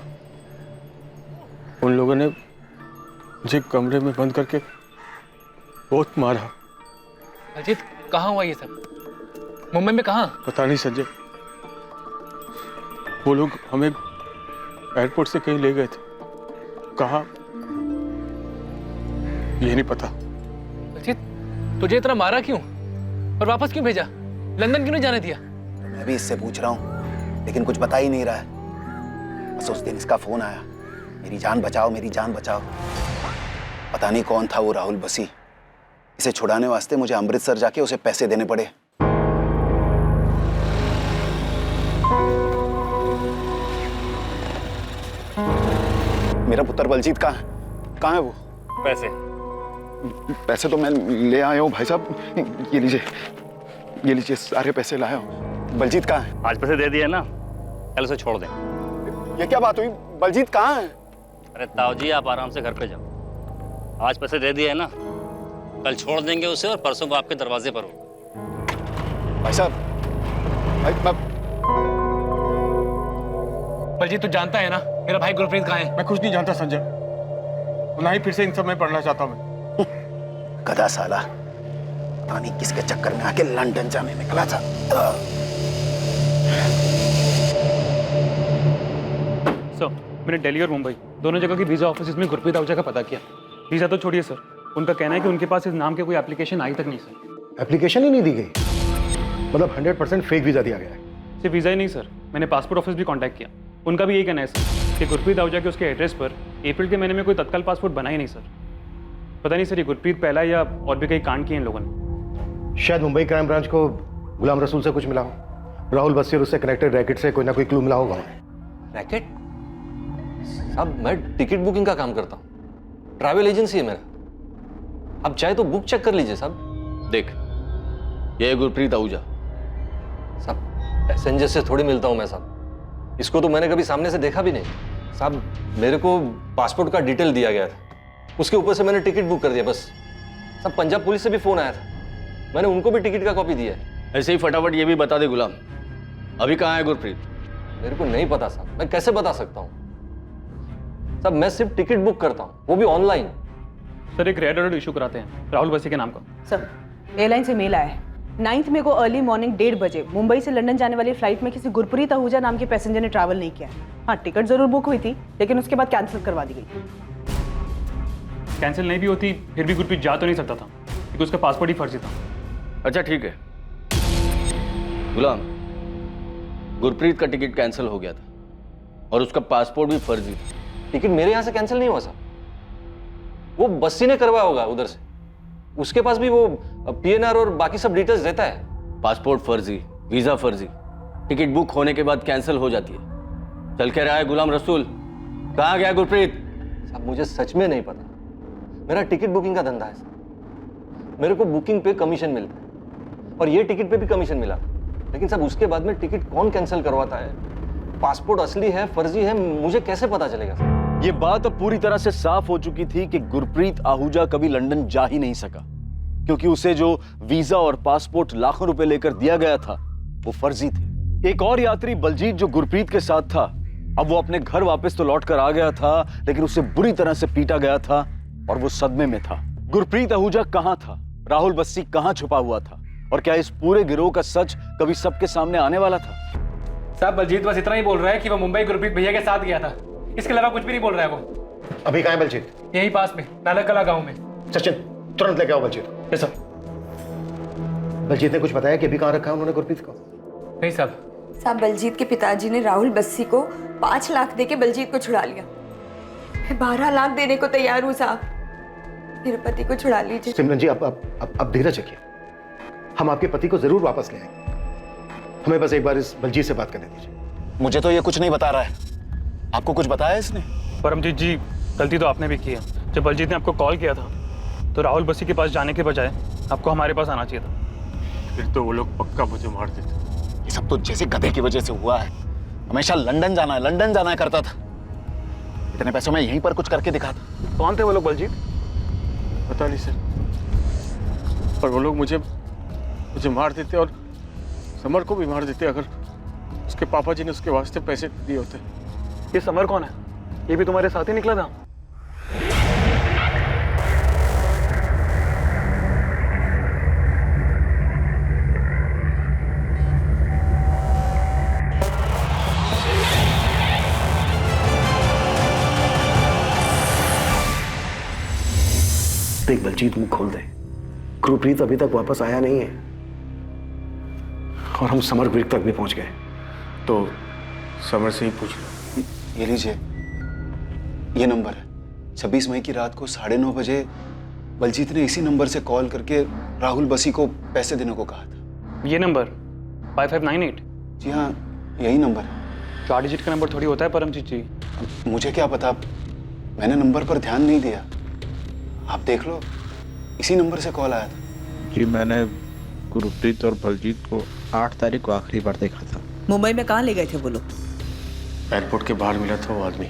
उन लोगों ने मुझे कमरे में बंद करके बहुत मारा। बलजीत, कहाँ हुआ ये सब? मुंबई में कहाँ? पता नहीं संजय, वो लोग हमें एयरपोर्ट से कहीं ले गए थे, कहाँ ये नहीं पता। बलजीत, तुझे इतना मारा क्यों और वापस क्यों भेजा? लंदन क्यों नहीं जाने दिया? मैं भी इससे पूछ रहा हूँ, लेकिन कुछ बता ही नहीं रहा है। बस उस दिन इसका फोन आया, मेरी जान बचाओ, मेरी जान बचाओ। पता नहीं कौन था वो राहुल बसी, इसे छुड़ाने वास्ते मुझे अमृतसर जाके उसे पैसे देने पड़े। मेरा पुत्र बलजीत कहाँ है? कहाँ है वो? पैसे पैसे तो मैं ले आया हूँ भाई साहब, ये लीजिए सारे पैसे लाया हूँ। बलजीत कहाँ है? आज पैसे दे दिए ना, कल उसे छोड़ दें। ये क्या बात हुई? बलजीत कहाँ है? अरे ताऊ जी आप आराम से घर पे जाओ, आज पैसे दे दिए ना, कल छोड़ देंगे उसे और परसों को आपके दरवाजे पर हो। भाई साहब, बलजीत तू जानता है ना मेरा भाई गुरप्रीत कहाँ है? मैं कुछ नहीं जानता संजय, ना ही फिर से इन सब में पढ़ना चाहता हूँ मैं। गधा साला, पता नहीं किसके चक्कर में आके लंदन जाने निकला था। सर मैंने दिल्ली और मुंबई दोनों जगह की वीजा ऑफिस में गुरप्रीत आहूजा का पता किया। वीजा तो छोड़िए सर, उनका कहना है कि उनके पास इस नाम के कोई एप्लीकेशन आई तक नहीं सर। एप्लीकेशन ही नहीं दी गई, मतलब 100% फेक वीजा दिया गया है। सिर्फ वीजा ही नहीं सर, मैंने पासपोर्ट ऑफिस भी कांटेक्ट किया, उनका भी यही कहना है सर कि गुरप्रीत आहूजा के उसके एड्रेस पर अप्रैल के महीने में कोई तत्काल पासपोर्ट बना ही नहीं सर। पता नहीं सर ये गुरप्रीत पहला या और भी कई कांड किए इन लोगों ने। शायद मुंबई क्राइम ब्रांच को गुलाम रसूल से कुछ मिला हो, राहुल बस्सी और उससे कनेक्टेड रैकेट से कोई ना कोई क्लू मिला होगा उन्हें। रैकेट? साहब मैं टिकट बुकिंग का काम करता हूँ, ट्रैवल एजेंसी है मेरा, आप चाहे तो बुक चेक कर लीजिए साहब। देख, ये है गुरप्रीत आहूजा। साहब पैसेंजर से थोड़ी मिलता हूँ मैं साहब, इसको तो मैंने कभी सामने से देखा भी नहीं साहब। मेरे को पासपोर्ट का डिटेल दिया गया था, उसके ऊपर से मैंने टिकट बुक कर दिया बस। साहब पंजाब पुलिस से भी फोन आया था, मैंने उनको भी टिकट का कॉपी दिया है। ऐसे ही फटाफट ये भी बता दे गुलाम, अभी कहाँ है गुरप्रीत? मेरे को नहीं पता साहब, मैं कैसे बता सकता हूँ साहब, मैं सिर्फ टिकट बुक करता हूँ, वो भी ऑनलाइन। सर एक रेड अलर्ट इशू कराते हैं राहुल बस्सी के नाम का। सर एयरलाइन से मेल आया है, 9 मई को अर्ली मॉर्निंग 1:30 बजे मुंबई से लंदन जाने वाली फ्लाइट में किसी गुरप्रीत आहूजा नाम के पैसेंजर ने ट्रैवल नहीं किया। हाँ टिकट जरूर बुक हुई थी, लेकिन उसके बाद कैंसिल करवा दी गई। कैंसिल नहीं भी होती फिर भी गुरप्रीत जा तो नहीं सकता था, क्योंकि उसका पासपोर्ट ही फर्जी था। अच्छा ठीक है गुलाम, गुरप्रीत का टिकट कैंसिल हो गया था और उसका पासपोर्ट भी फर्जी था। टिकट मेरे यहाँ से कैंसिल नहीं हुआ साहब, वो बस्सी ने करवाया होगा उधर से, उसके पास भी वो PNR और बाकी सब डिटेल्स देता है। पासपोर्ट फर्जी, वीजा फर्जी, टिकट बुक होने के बाद कैंसिल हो जाती है। चल के रहा है गुलाम रसूल, कहाँ गया गुरप्रीत? साहब मुझे सच में नहीं पता, मेरा टिकट बुकिंग का धंधा है साहब, मेरे को बुकिंग पे कमीशन मिलता है और ये टिकट पे भी कमीशन मिला, लेकिन साहब उसके बाद में टिकट कौन कैंसिल करवाता है, पासपोर्ट असली है फर्जी है, मुझे कैसे पता चलेगा साहब? ये बात अब पूरी तरह से साफ हो चुकी थी कि गुरप्रीत आहूजा कभी लंदन जा ही नहीं सका, क्योंकि उसे जो वीजा और पासपोर्ट लाखों रुपए लेकर दिया गया था वो फर्जी थे। एक और यात्री बलजीत जो गुरप्रीत के साथ था, अब वो अपने घर वापस तो लौट कर आ गया था, लेकिन उसे बुरी तरह से पीटा गया था और वो सदमे में था। गुरप्रीत आहूजा कहां था, राहुल बस्सी कहां छुपा हुआ था, और क्या इस पूरे गिरोह का सच कभी सबके सामने आने वाला था? साहब बलजीत बस इतना ही बोल रहा है कि वो मुंबई गुरप्रीत भैया के साथ गया था, इसके अलावा कुछ भी नहीं बोल रहा है वो। अभी कहाँ है बलजीत? यही पास में नालकला गांव में। सचिन तुरंत लेके आओ बलजीत। Yes sir. बलजीत ने कुछ बताया कि अभी कहाँ रखा है उन्होंने गुरप्रीत को? नहीं साहब। साहब बलजीत के पिताजी ने राहुल बस्सी को 5 लाख देके बलजीत को छुड़ा लिया। मैं 12 लाख देने को तैयार हूँ साहब, मेरे पति को छुड़ा लीजिए। सिमरन जी अब धीरज रखिए, हम आपके पति को जरूर वापस ले आएंगे, हमें बस एक बार इस बलजीत से बात करने दीजिए। मुझे तो ये कुछ नहीं बता रहा है, आपको कुछ बताया इसने? परमजीत जी गलती तो आपने भी की है, जब बलजीत ने आपको कॉल किया था तो राहुल बस्सी के पास जाने के बजाय आपको हमारे पास आना चाहिए था। फिर तो वो लोग पक्का मुझे मार देते। ये सब तो जैसे गधे की वजह से हुआ है, हमेशा लंदन जाना है करता था, इतने पैसों में यहीं पर कुछ करके दिखाता। कौन थे वो लोग बलजीत? पता नहीं सर, पर वो लोग मुझे मार देते और समर को भी मार देते अगर उसके पापा जी ने उसके वास्ते पैसे दिए होते। ये समर कौन है? ये भी तुम्हारे साथ ही निकला था? देख बलजीत मुंह खोल दे, गुरप्रीत अभी तक वापस आया नहीं है और हम समर ब्रिक तक भी पहुंच गए। तो समर से ही पूछ लो। ये लीजिए, ये नंबर है। 26 मई की रात को 9:30 बजे बलजीत ने इसी नंबर से कॉल करके राहुल बस्सी को पैसे देने को कहा था। ये नंबर 5598? जी हाँ, यही नंबर है। 4 डिजिट का नंबर थोड़ी होता है परमजीत जी। मुझे क्या पता, मैंने नंबर पर ध्यान नहीं दिया। आप देख लो, इसी नंबर से कॉल आया था। जी मैंने गुरप्रीत और बलजीत को 8 तारीख को आखिरी बार देखा था। मुंबई में कहाँ ले गए थे वो लोग? एयरपोर्ट के बाहर मिला था वो आदमी।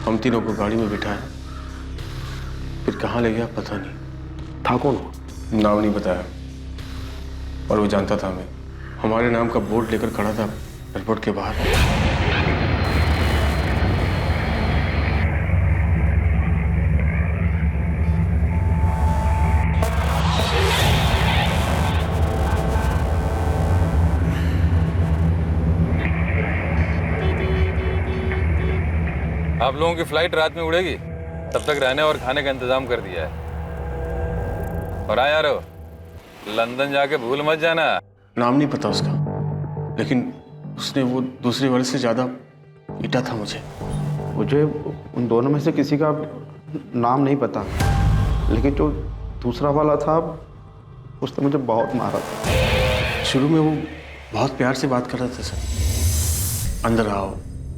हम तीनों को गाड़ी में बिठाया, फिर कहाँ ले गया पता नहीं। था कौन वो? नाम नहीं बताया, और वो जानता था हमें। हमारे नाम का बोर्ड लेकर खड़ा था एयरपोर्ट के बाहर। आप लोगों की फ्लाइट रात में उड़ेगी, तब तक रहने और खाने का इंतजाम कर दिया है। और हाँ यारो, लंदन जाके भूल मत जाना। नाम नहीं पता उसका, लेकिन उसने वो दूसरे वाले से ज्यादा पीटा था मुझे। मुझे उन दोनों में से किसी का नाम नहीं पता, लेकिन जो दूसरा वाला था उसने मुझे बहुत मारा था। शुरू में वो बहुत प्यार से बात कर रहा था सर। अंदर आओ,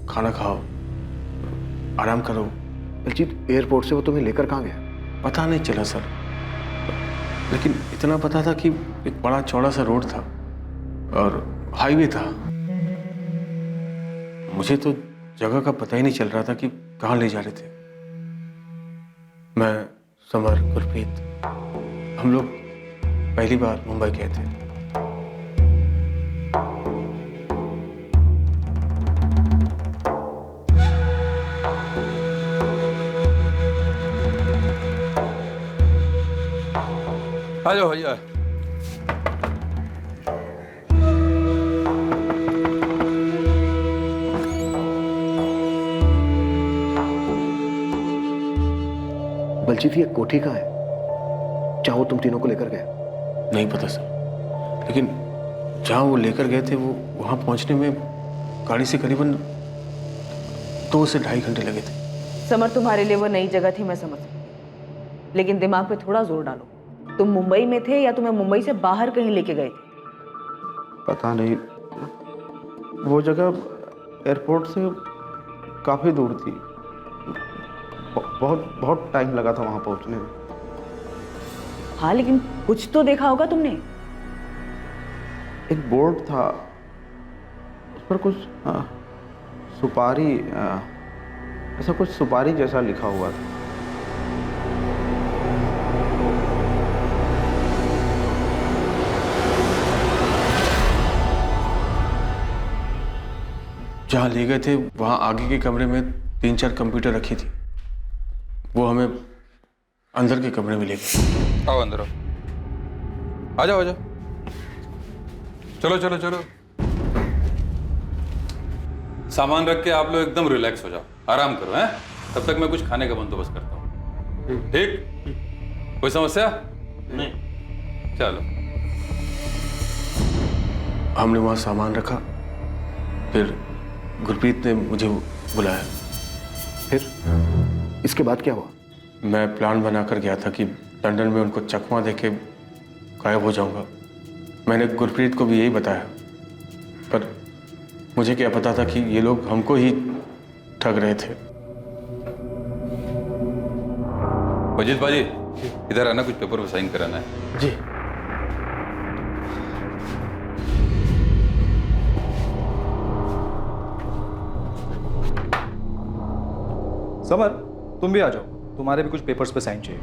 खाना खाओ, आराम करो। बलजीत, एयरपोर्ट से वो तुम्हें लेकर कहाँ गया? पता नहीं चला सर, लेकिन इतना पता था कि एक बड़ा चौड़ा सा रोड था और हाईवे था। मुझे तो जगह का पता ही नहीं चल रहा था कि कहाँ ले जा रहे थे। मैं, समर, गुरप्रीत, हम लोग पहली बार मुंबई गए थे। आ जाओ भैया। बलजीत, ये कोठी कहाँ है जहाँ वो तुम तीनों को लेकर गया? नहीं पता सर, लेकिन जहाँ वो लेकर गए थे वो वहाँ पहुँचने में गाड़ी से करीबन 2 से 2.5 घंटे लगे थे। समर, तुम्हारे लिए वो नई जगह थी, मैं समझ सकती, लेकिन दिमाग पे थोड़ा जोर डालो। तुम मुंबई में थे या तुम्हें मुंबई से बाहर कहीं लेके गए थे? पता नहीं, वो जगह एयरपोर्ट से काफ़ी दूर थी। बहुत टाइम लगा था वहाँ पहुँचने में। हाँ, लेकिन कुछ तो देखा होगा तुमने। एक बोर्ड था, उस पर कुछ सुपारी, ऐसा कुछ सुपारी जैसा लिखा हुआ था। जहाँ ले गए थे वहाँ आगे के कमरे में 3-4 कंप्यूटर रखी थी। वो हमें अंदर के कमरे में ले गए। आओ अंदर आओ, आ जाओ आ जाओ, चलो चलो चलो। सामान रख के आप लोग एकदम रिलैक्स हो जाओ, आराम करो हैं। तब तक मैं कुछ खाने का बंदोबस्त करता हूँ। ठीक? कोई समस्या नहीं? चलो। हमने वहाँ सामान रखा, फिर गुरप्रीत ने मुझे बुलाया। फिर इसके बाद क्या हुआ? मैं प्लान बनाकर गया था कि लंदन में उनको चकमा देके गायब हो जाऊंगा। मैंने गुरप्रीत को भी यही बताया, पर मुझे क्या पता था कि ये लोग हमको ही ठग रहे थे। अजीत बाजी, इधर आना, कुछ पेपर पर साइन कराना है। जी। समर, तुम भी आ जाओ, तुम्हारे भी कुछ पेपर्स पे साइन चाहिए।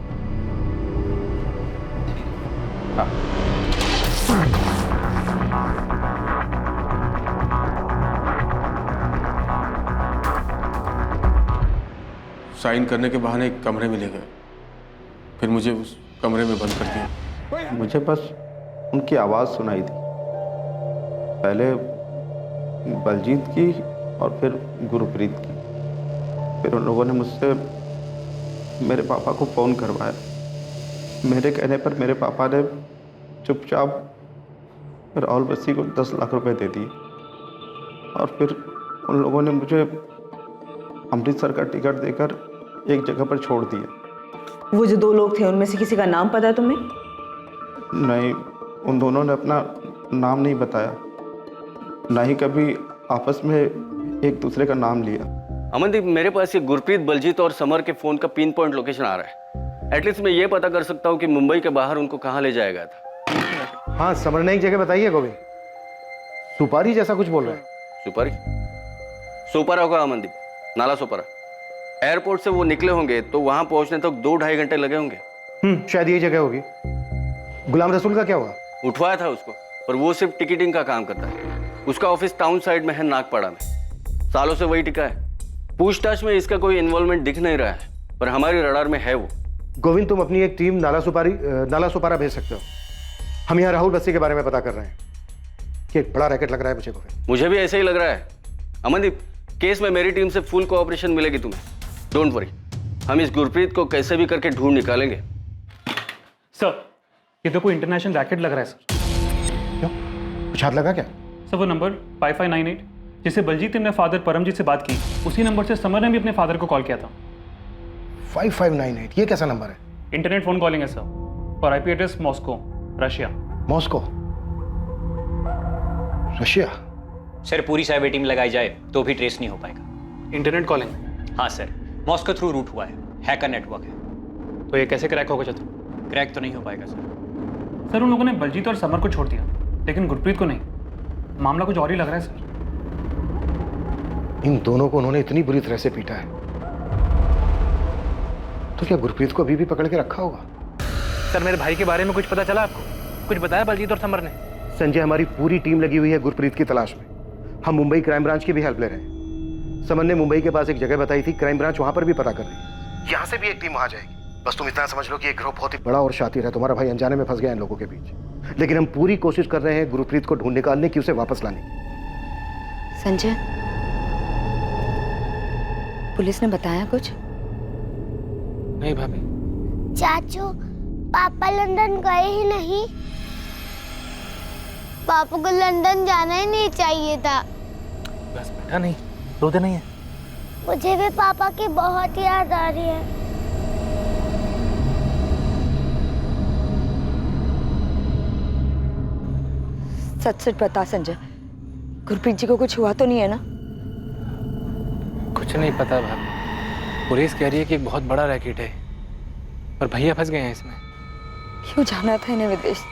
हाँ। साइन करने के बहाने एक कमरे में ले गए, फिर मुझे उस कमरे में बंद कर दिया। मुझे बस उनकी आवाज़ सुनाई दी, पहले बलजीत की और फिर गुरप्रीत की। फिर उन लोगों ने मुझसे मेरे पापा को फ़ोन करवाया। मेरे कहने पर मेरे पापा ने चुपचाप राहुल बस्सी को 10 लाख रुपए दे दिए, और फिर उन लोगों ने मुझे अमृतसर का टिकट देकर एक जगह पर छोड़ दिया। वो जो 2 लोग थे उनमें से किसी का नाम पता है तुम्हें? नहीं, उन दोनों ने अपना नाम नहीं बताया, ना ही कभी आपस में एक दूसरे का नाम लिया। अमनदीप, मेरे पास ये गुरप्रीत, बलजीत और समर के फोन का पिन पॉइंट लोकेशन आ रहा है। एटलीस्ट मैं ये पता कर सकता हूँ कि मुंबई के बाहर उनको कहाँ ले जाया गया था। हाँ, समर ने एक जगह बताई है गोविंद, सुपारी जैसा कुछ बोल रहा है। सुपारी? सोपारा होगा अमनदीप, नाला सोपारा। एयरपोर्ट से वो निकले होंगे तो वहां पहुंचने तक 2-2.5 घंटे लगे होंगे। शायद यही जगह होगी। गुलाम रसूल का क्या हुआ? उठवाया था उसको, पर वो सिर्फ टिकटिंग का काम करता है। उसका ऑफिस टाउन साइड में है, नागपाड़ा में। सालों से वही टिका है। पूछताछ में इसका कोई इन्वॉल्वमेंट दिख नहीं रहा है, पर हमारी रडार में है वो। गोविंद, तुम अपनी एक टीम नाला सुपारा भेज सकते हो। हम यहाँ राहुल बस्सी के बारे में पता कर रहे हैं कि एक बड़ा रैकेट लग रहा है मुझे। मुझे भी ऐसे ही लग रहा है। अमनदीप, केस में मेरी टीम से फुल कोऑपरेशन मिलेगी तुम्हें। डोंट वरी, हम इस गुरप्रीत को कैसे भी करके ढूंढ निकालेंगे। सर, ये तो कोई इंटरनेशनल रैकेट लग रहा है सर। क्यों, कुछ हाथ लगा क्या? सर, वो नंबर 5598 जिसे बलजीत ने फादर परमजीत से बात की, उसी नंबर से समर ने भी अपने फादर को कॉल किया था। 5598, ये कैसा नंबर है? इंटरनेट फोन कॉलिंग है सर, और IP address Moscow, Russia. Moscow, Russia? Sir, पूरी साइबर टीम लगाई जाए तो भी ट्रेस नहीं हो पाएगा। Internet calling? हाँ सर, मॉस्को थ्रू रूट हुआ है, हैकर नेटवर्क है। तो ये कैसे क्रैक होगा चतुर? क्रैक तो नहीं हो पाएगा सर। सर, उन लोगों ने बलजीत और समर को छोड़ दिया, लेकिन गुरप्रीत को नहीं। मामला कुछ और ही लग रहा है सर। इन दोनों को उन्होंने इतनी बुरी तरह से पीटा है, तो क्या गुरप्रीत को अभी भी पकड़ के रखा होगा? सर, मेरे भाई के बारे में कुछ पता चला आपको? कुछ बताया बलजीत और समर ने? संजय, हमारी पूरी टीम लगी हुई है गुरप्रीत की तलाश में। हम मुंबई क्राइम ब्रांच की भी हेल्प ले रहे हैं। समर ने मुंबई के पास एक जगह बताई थी, क्राइम ब्रांच वहां पर भी पता कर रही है। यहाँ से भी एक टीम वहां जाएगी। बस तुम इतना समझ लो कि एक ग्रुप बहुत ही बड़ा और शातिर है। तुम्हारा भाई अनजाने में फंस गया इन लोगों के बीच, लेकिन हम पूरी कोशिश कर रहे हैं गुरप्रीत को ढूंढ निकालने की, उसे वापस लाने की। संजय, पुलिस ने बताया कुछ? नहीं भाभी। चाचू, पापा लंदन गए ही नहीं। पापा को लंदन जाना ही नहीं चाहिए था। बस बेटा, नहीं रोते नहीं है। मुझे भी पापा की बहुत याद आ रही है। सच सच बता संजय, गुरप्रीत जी को कुछ हुआ तो नहीं है ना? कुछ नहीं पता भाभी। पुलिस कह रही है कि एक बहुत बड़ा रैकेट है और भैया फंस गए हैं इसमें। क्यों जाना था इन्हें विदेश?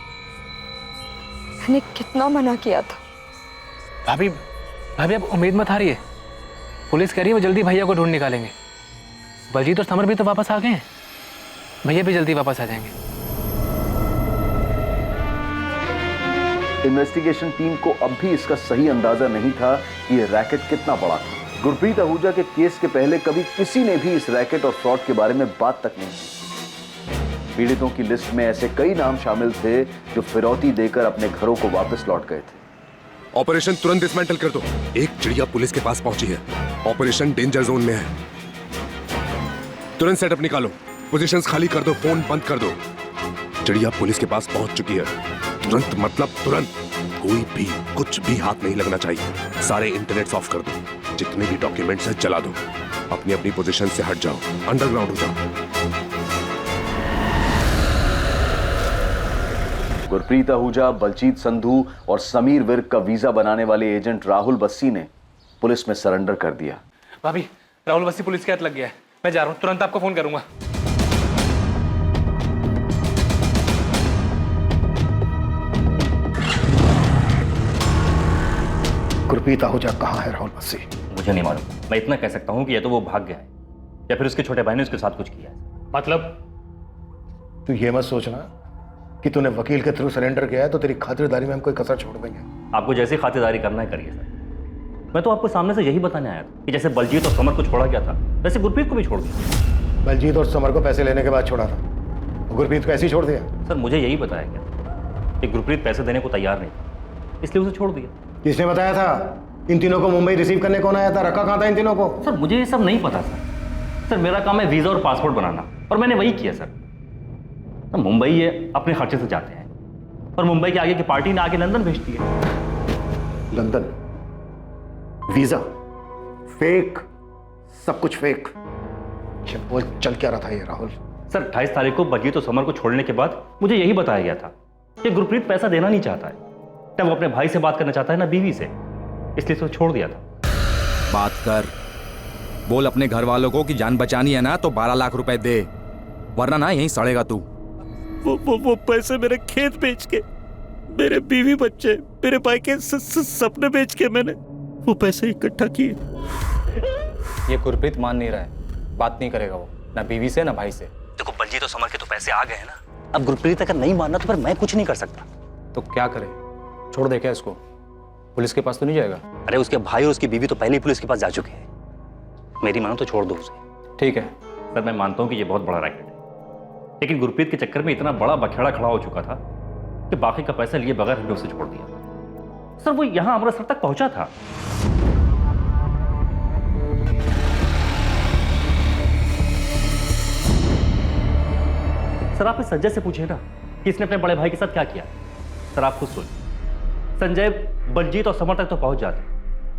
मैंने कितना मना किया था। भाभी अब उम्मीद मत हारिए। पुलिस कह रही है वो जल्दी भैया को ढूंढ निकालेंगे। बलजीत और समर भी तो वापस आ गए हैं, भैया भी जल्दी वापस आ जाएंगे। इन्वेस्टिगेशन टीम को अब भी इसका सही अंदाजा नहीं था कि यह रैकेट कितना बड़ा था। गुरप्रीत आहूजा के केस के पहले कभी किसी ने भी इस रैकेट और फ्रॉड के बारे में बात तक नहीं की। पीड़ितों की लिस्ट में ऐसे कई नाम शामिल थे जो फिरौती देकर अपने घरों को वापस लौट गए थे। ऑपरेशन तुरंत डिसमेंटल कर दो। एक चिड़िया पुलिस के पास पहुंची है, ऑपरेशन डेंजर जोन में है। तुरंत सेटअप निकालो, पोजीशंस खाली कर दो, फोन बंद कर दो। चिड़िया पुलिस के पास पहुंच चुकी है। तुरंत मतलब तुरंत। कोई भी कुछ भी हाथ नहीं लगना चाहिए। सारे इंटरनेट ऑफ कर दो, जितने भी डॉक्यूमेंट्स हैं जला दो। अपनी अपनी पोजीशन से हट जाओ, अंडरग्राउंड हो जाओ। गुरप्रीत आहूजा, बलजीत संधू और समीर विर्क का वीजा बनाने वाले एजेंट राहुल बस्सी ने पुलिस में सरेंडर कर दिया। भाभी, राहुल बस्सी पुलिस के हाथ लग गया है। मैं जा रहा हूँ, तुरंत आपको फोन करूंगा। गुरप्रीत आहूजा कहाँ है राहुल बस्सी? मुझे नहीं मालूम। मैं इतना कह सकता हूँ कि या तो वो भाग गया है या फिर उसके छोटे भाई ने उसके साथ कुछ किया है। मतलब? तू ये मत सोचना कि तूने वकील के थ्रू सरेंडर किया है तो तेरी खातिरदारी में हम कोई कसर छोड़ देंगे। आपको जैसी खातिरदारी करना है करिए सर। मैं तो आपको सामने से यही बताने आया था कि जैसे बलजीत और समर को छोड़ा गया था, वैसे गुरप्रीत को भी छोड़ दिया। बलजीत और समर को पैसे लेने के बाद छोड़ा था, गुरप्रीत को ऐसे ही छोड़ दिया? सर, मुझे यही बताया गया था कि गुरप्रीत पैसे देने को तैयार नहीं था, इसलिए उसे छोड़ दिया। किसने बताया था? इन तीनों को मुंबई रिसीव करने कौन आया था? रखा कहाँ था इन तीनों को? सर, मुझे ये सब नहीं पता सर। मेरा काम है वीजा और पासपोर्ट बनाना, और मैंने वही किया सर। मुंबई ये अपने खर्चे से जाते हैं और मुंबई के आगे की पार्टी ने आके लंदन भेज दिया। लंदन? वीजा फेक, सब कुछ फेक। वो चल क्या रहा था ये राहुल? सर, 28 तारीख को बलजीत और समर को छोड़ने के बाद मुझे यही बताया गया था कि गुरप्रीत पैसा देना नहीं चाहता है, ना वो अपने भाई से बात करना चाहता है, ना बीवी से, इसलिए उसे छोड़ दिया था। बात कर, बोल अपने घर वालों को कि जान बचानी है ना तो 12 लाख रुपए दे, वरना ना यहीं सड़ेगा तू। वो पैसे मेरे खेत बेच के, मेरे बीवी बच्चे, मेरे भाई के सपने बेच के मैंने वो पैसे इकट्ठा किए। ये गुरप्रीत मान नहीं रहा है, बात नहीं करेगा वो, ना बीवी से ना भाई से। देखो बलजीत और समर के तो पैसे आ गए हैं ना, अब गुरप्रीत अगर नहीं मानना तो फिर मैं कुछ नहीं कर सकता। तो क्या करे, छोड़ दे क्या इसको? पुलिस के पास तो नहीं जाएगा? अरे उसके भाई और उसकी बीवी तो पहले ही पुलिस के पास जा चुके हैं, मेरी मानो तो छोड़ दो उसे। ठीक है सर, मैं मानता हूँ कि ये बहुत बड़ा रैकेट है, लेकिन गुरप्रीत के चक्कर में इतना बड़ा बखेड़ा खड़ा हो चुका था कि बाकी का पैसा लिए बगैर हमने उसे छोड़ दिया। सर वो यहां अमृतसर तक पहुंचा था। सर आपने संजय से पूछे ना कि इसने अपने बड़े भाई के साथ क्या किया। सर आप खुद सुनिए, संजय बलजीत और समर तक तो पहुंच जाते,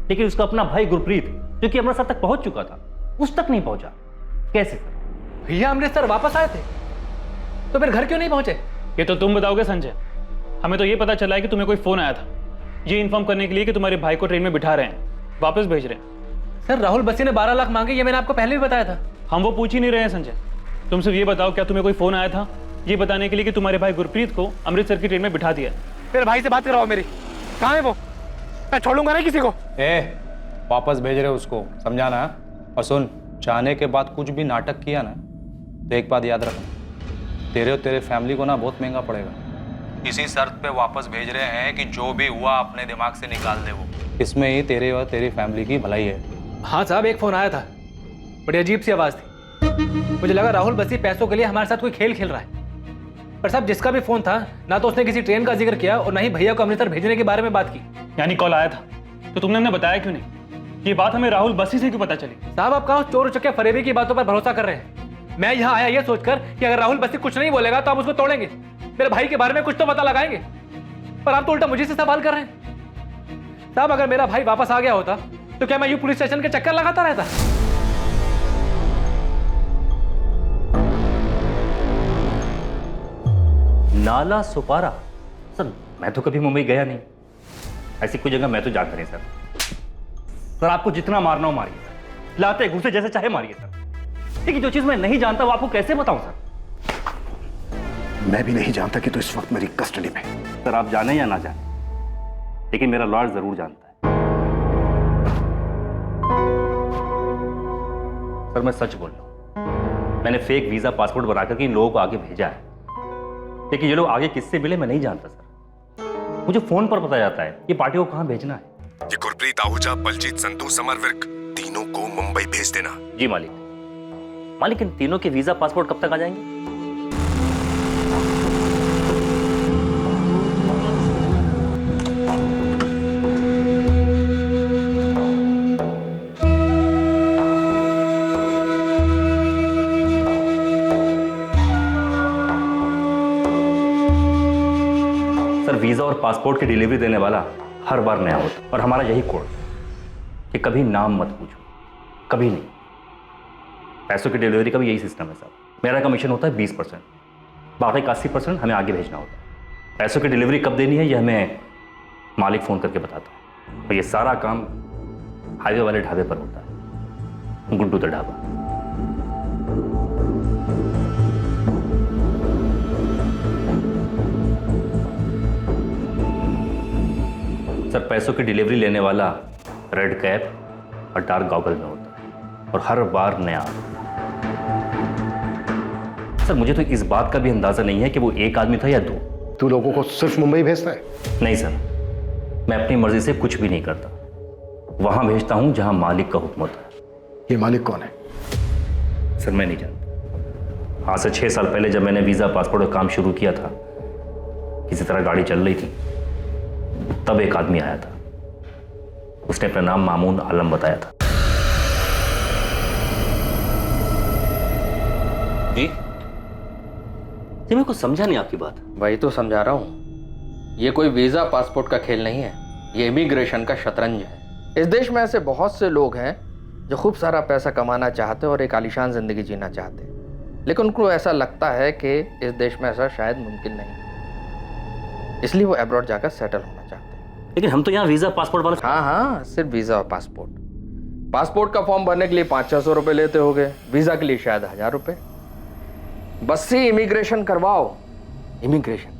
लेकिन उसका अपना भाई गुरप्रीत जो कि अमृतसर तक पहुंच चुका था उस तक नहीं पहुंचा। कैसे सर? भैया अमृतसर वापस आए थे तो फिर घर क्यों नहीं पहुंचे? ये तो तुम बताओगे संजय, हमें तो ये पता चला है कि तुम्हें कोई फोन आया था ये इन्फॉर्म करने के लिए कि तुम्हारे भाई को ट्रेन में बिठा रहे हैं, वापस भेज रहे हैं। सर राहुल बस्सी ने 12 लाख मांगे, ये मैंने आपको पहले भी बताया था। हम वो पूछ ही नहीं रहे हैं संजय, तुम सिर्फ ये बताओ क्या तुम्हें कोई फोन आया था ये बताने के लिए कि तुम्हारे भाई गुरप्रीत को अमृतसर की ट्रेन में बिठा दिया? मेरे भाई से बात कराओ मेरी, कहाँ है वो? मैं छोड़ूंगा नहीं किसी को। वापस भेज रहे उसको, समझाना। और सुन, चाहने के बाद कुछ भी नाटक किया ना तो एक बात याद रखना, तेरे और तेरे फैमिली को ना बहुत महंगा पड़ेगा। इसी शर्त पे वापस भेज रहे हैं कि जो भी हुआ अपने दिमाग से निकाल दे वो, इसमें ही तेरे और तेरी फैमिली की भलाई है। हाँ साहब, एक फोन आया था, बड़ी अजीब सी आवाज थी, मुझे लगा राहुल बस्सी पैसों के लिए हमारे साथ कोई खेल खेल रहा है। पर साहब जिसका भी फोन था ना तो उसने किसी ट्रेन का जिक्र किया और ना ही भैया को अमृतसर भेजने के बारे में बात की। यानी कॉल आया था तो तुमने हमें बताया क्यों नहीं? ये बात हमें राहुल बस्सी से क्यों पता चली? साहब आप कहाँ चोर उचक्के फरेबी की बातों पर भरोसा कर रहे हैं? मैं यहाँ आया ये सोचकर कि अगर राहुल बस्सी कुछ नहीं बोलेगा तो आप उसको तोड़ेंगे, मेरे भाई के बारे में कुछ तो पता लगाएंगे, पर आप तो उल्टा मुझे से सवाल कर रहे हैं। साहब अगर मेरा भाई वापस आ गया होता तो क्या मैं यूं पुलिस स्टेशन के चक्कर लगाता रहता? नाला सुपारा? सर मैं तो कभी मुंबई गया नहीं, ऐसी कोई जगह मैं तो जानता नहीं सर। सर आपको जितना मारना हो मारिए सर, लाते घुसे जैसे चाहे मारिए सर, लेकिन जो चीज मैं नहीं जानता वो आपको कैसे बताऊं सर? मैं भी नहीं जानता कि तू इस वक्त मेरी कस्टडी में। सर आप जाने या ना जाने, लेकिन मेरा लॉयर जरूर जानता है। सर मैं सच बोल रहा हूं, मैंने फेक वीजा पासपोर्ट बनाकर के इन लोगों को आगे भेजा है, लेकिन ये लोग आगे किससे मिले मैं नहीं जानता सर। मुझे फोन पर पता जाता है ये पार्टी को कहां भेजना है। ये गुरप्रीत आहूजा, बलजीत संधू, समर विर्क, तीनों को मुंबई भेज देना। जी मालिक। मालिक इन तीनों के वीजा पासपोर्ट कब तक आ जाएंगे? सर वीजा और पासपोर्ट की डिलीवरी देने वाला हर बार नया होता और हमारा यही कोड कि कभी नाम मत पूछो, कभी नहीं। पैसों की डिलीवरी का भी यही सिस्टम है सर। मेरा कमीशन होता है 20%, बाकी का 80% हमें आगे भेजना होता है। पैसों की डिलीवरी कब देनी है ये हमें मालिक फ़ोन करके बताता है, और ये सारा काम हाईवे वाले ढाबे पर होता है, गुड्डू द ढाबा। सर पैसों की डिलीवरी लेने वाला रेड कैप और डार्क गॉगल में होता है और हर बार नया। सर मुझे तो इस बात का भी अंदाजा नहीं है कि वो एक आदमी था या दो। तू लोगों को सिर्फ मुंबई भेजता है? नहीं सर, मैं अपनी मर्जी से कुछ भी नहीं करता, वहां भेजता हूं जहां मालिक का हुक्म होता है। ये मालिक कौन है? सर मैं नहीं जानता। आज से 6 साल पहले जब मैंने वीजा पासपोर्ट का काम शुरू किया था, किसी तरह गाड़ी चल रही थी, तब एक आदमी आया था, उसने अपना नाम मामून आलम बताया था। जी जी मैं कुछ समझा नहीं आपकी बात। वही तो समझा रहा हूँ, ये कोई वीजा पासपोर्ट का खेल नहीं है, ये इमिग्रेशन का शतरंज है। इस देश में ऐसे बहुत से लोग हैं जो खूब सारा पैसा कमाना चाहते और एक आलीशान जिंदगी जीना चाहते, लेकिन उनको ऐसा लगता है कि इस देश में ऐसा शायद मुमकिन नहीं, इसलिए वो अब्रॉड जाकर सेटल होना चाहते हैं। लेकिन हम तो यहाँ वीजा पासपोर्ट वाला। हाँ हाँ, सिर्फ वीजा और पासपोर्ट। पासपोर्ट का फॉर्म भरने के लिए 500-600 रुपए लेते होगे, वीजा के लिए शायद 1000 रुपए। बस से इमिग्रेशन करवाओ। इमिग्रेशन,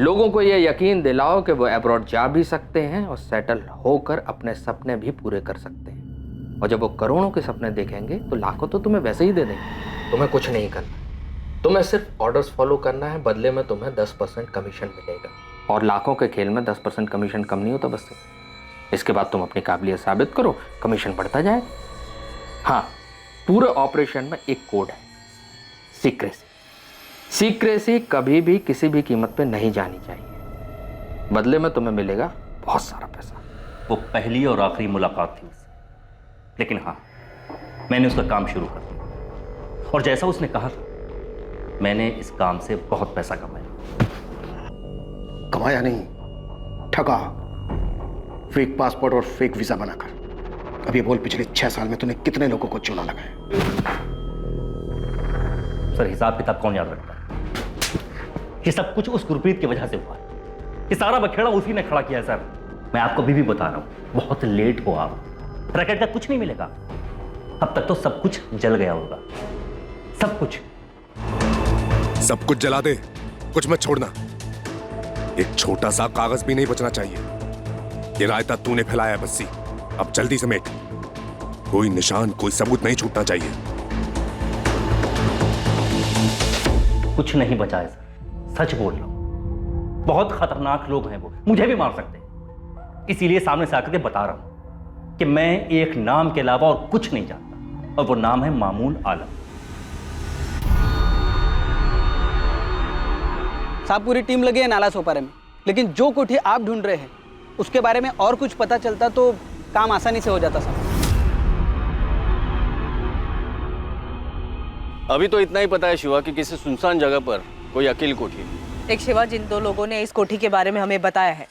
लोगों को यह यकीन दिलाओ कि वो अब्रॉड जा भी सकते हैं और सेटल होकर अपने सपने भी पूरे कर सकते हैं। और जब वो करोड़ों के सपने देखेंगे तो लाखों तो तुम्हें वैसे ही दे देंगे। तुम्हें कुछ नहीं करना, तुम्हें सिर्फ ऑर्डर्स फॉलो करना है, बदले में तुम्हें 10% कमीशन मिलेगा। और लाखों के खेल में 10% कमीशन कम नहीं होता बस से। इसके बाद तुम अपनी काबिलियत साबित करो, कमीशन बढ़ता जाएगा। हाँ, पूरे ऑपरेशन में एक कोड है, सीक्रेसी। सीक्रेसी कभी भी किसी भी कीमत पे नहीं जानी चाहिए, बदले में तुम्हें मिलेगा बहुत सारा पैसा। वो पहली और आखिरी मुलाकात थी उससे, लेकिन हाँ, मैंने उसका काम शुरू कर दिया और जैसा उसने कहा था, मैंने इस काम से बहुत पैसा कमाया। कमाया नहीं, ठगा। फेक पासपोर्ट और फेक वीजा बनाकर। अब ये बोल, पिछले 6 साल में तूने कितने लोगों को चूना लगाया? सर, हिसाब किताब कौन याद रखता है? ये सब कुछ उस गुरप्रीत की वजह से हुआ है। ये सारा बखेड़ा उसी ने खड़ा किया है सर। मैं आपको अभी भी बता रहा हूं, बहुत लेट हो आप। रैकेट का कुछ नहीं मिलेगा। अब तक तो सब कुछ जल गया होगा, सब कुछ। सब कुछ जला दे, कुछ मत छोड़ना। एक छोटा सा कागज भी नहीं बचना चाहिए। ये रायता तूने फैलाया है बस्सी, अब जल्दी समेट। कोई निशान, कोई सबूत नहीं छूटना चाहिए। कुछ नहीं बचा है सर, सच बोल रहा हूं। बहुत खतरनाक लोग हैं वो, मुझे भी मार सकते हैं। इसीलिए सामने से आकर के बता रहा हूं कि मैं एक नाम के अलावा और कुछ नहीं जानता, और वो नाम है मामून आलम। साहब, पूरी टीम लगी है नाला सोपारे में, लेकिन जो कोठी आप ढूंढ रहे हैं उसके बारे में और कुछ पता चलता तो काम आसानी से हो जाता साहब। अभी तो इतना ही पता है शिवा कि किसी सुनसान जगह पर कोई अकेली कोठी है। एक शिवा, जिन 2 लोगों ने इस कोठी के बारे में हमें बताया है,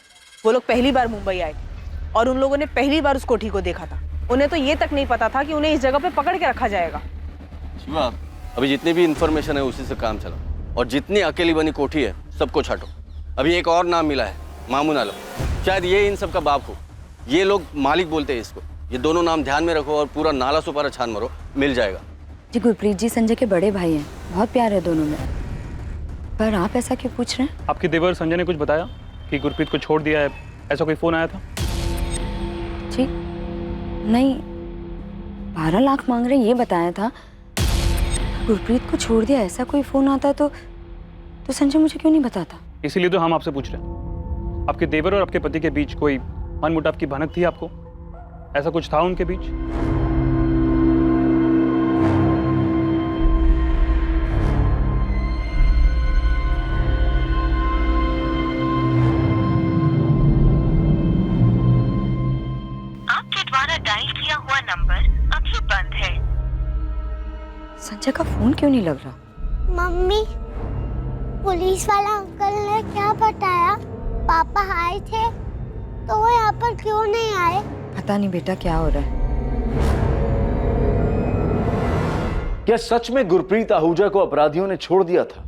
वो लोग पहली बार मुंबई आए थे और उन लोगों ने पहली बार उस कोठी को देखा था। उन्हें तो ये तक नहीं पता था कि उन्हें इस जगह पे पकड़ के रखा जाएगा। शिवा, अभी जितनी भी इंफॉर्मेशन है उसी से काम चला, और जितनी अकेली बनी कोठी है सबको छाटो। अभी एक और नाम मिला है, मामून आलम। शायद ये इन सब का बाप हो। ये लोग मालिक बोलते हैं इसको। ये दोनों नाम ध्यान में रखो और पूरा नाला सुपारा छान मारो, मिल जाएगा। जी, गुरप्रीत जी संजय के बड़े भाई हैं, बहुत प्यार है दोनों में। पर आप ऐसा क्यों पूछ रहे हैं? आपके देवर संजय ने कुछ बताया कि गुरप्रीत को छोड़ दिया है, ऐसा कोई फोन आया था? जी नहीं, 12 लाख मांग रहे ये बताया था। गुरप्रीत को छोड़ दिया ऐसा कोई फोन आता तो संजय मुझे क्यों नहीं बताता? इसीलिए तो हम आपसे पूछ रहे हैं। आपके देवर और आपके पति के बीच कोई मनमुटाव की भनक थी आपको? ऐसा कुछ था उनके बीच? आपके द्वारा डायल किया हुआ नंबर अभी बंद है। संजय का फोन क्यों नहीं लग रहा? मम्मी, पुलिस वाला अंकल ने क्या बताया? पापा आए थे तो वो यहाँ पर क्यों नहीं आए? पता नहीं बेटा क्या हो रहा है। क्या सच में गुरप्रीत आहूजा को अपराधियों ने छोड़ दिया था?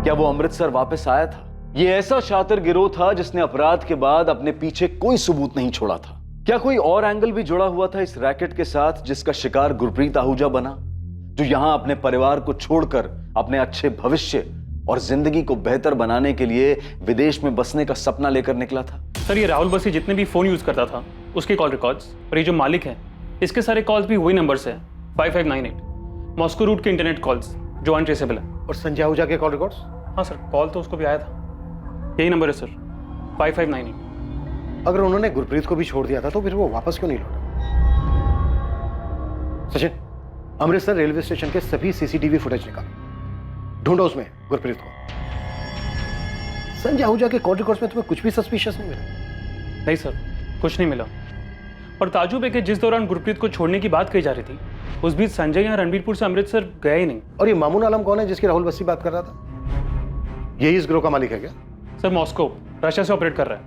क्या वो अमृतसर वापस आया था? ये ऐसा शातिर गिरोह था जिसने अपराध के बाद अपने पीछे कोई सबूत नहीं छोड़ा था। क्या कोई और एंगल भी जुड़ा हुआ था इस रैकेट के साथ जिसका शिकार गुरप्रीत आहूजा बना, जो यहां अपने परिवार को छोड़कर अपने अच्छे भविष्य और जिंदगी को बेहतर बनाने के लिए विदेश में बसने का सपना लेकर निकला था? सर, ये राहुल बसी जितने भी फोन यूज करता था उसके कॉल रिकॉर्ड्स, और ये जो मालिक है इसके सारे कॉल्स भी वही नंबर से है, 5598 मॉस्को रूट के इंटरनेट कॉल्स जो अनट्रेसेबल है। और संजय आहूजा के कॉल रिकॉर्ड्स? हाँ सर, कॉल तो उसको भी आया था। यही नंबर है सर, 5598। अगर उन्होंने गुरप्रीत को भी छोड़ दिया था तो फिर वो वापस क्यों नहीं लौटा? सचिन, अमृतसर रेलवे स्टेशन के सभी सीसीटीवी फुटेज निकालो, ढूंढो उसमें गुरप्रीत को। संजय आहूजा के कॉल रिकॉर्ड्स में तुम्हें कुछ भी सस्पिशियस नहीं मिला? नहीं सर, कुछ नहीं मिला। और ताजुब है कि जिस दौरान गुरप्रीत को छोड़ने की बात कही जा रही थी उस बीच संजय यहाँ रणबीरपुर से अमृतसर गया ही नहीं। और ये मामून आलम कौन है जिसकी राहुल बस्सी बात कर रहा था? यही इस ग्रोह का मालिक है क्या? सर, मॉस्को रशिया से ऑपरेट कर रहा है।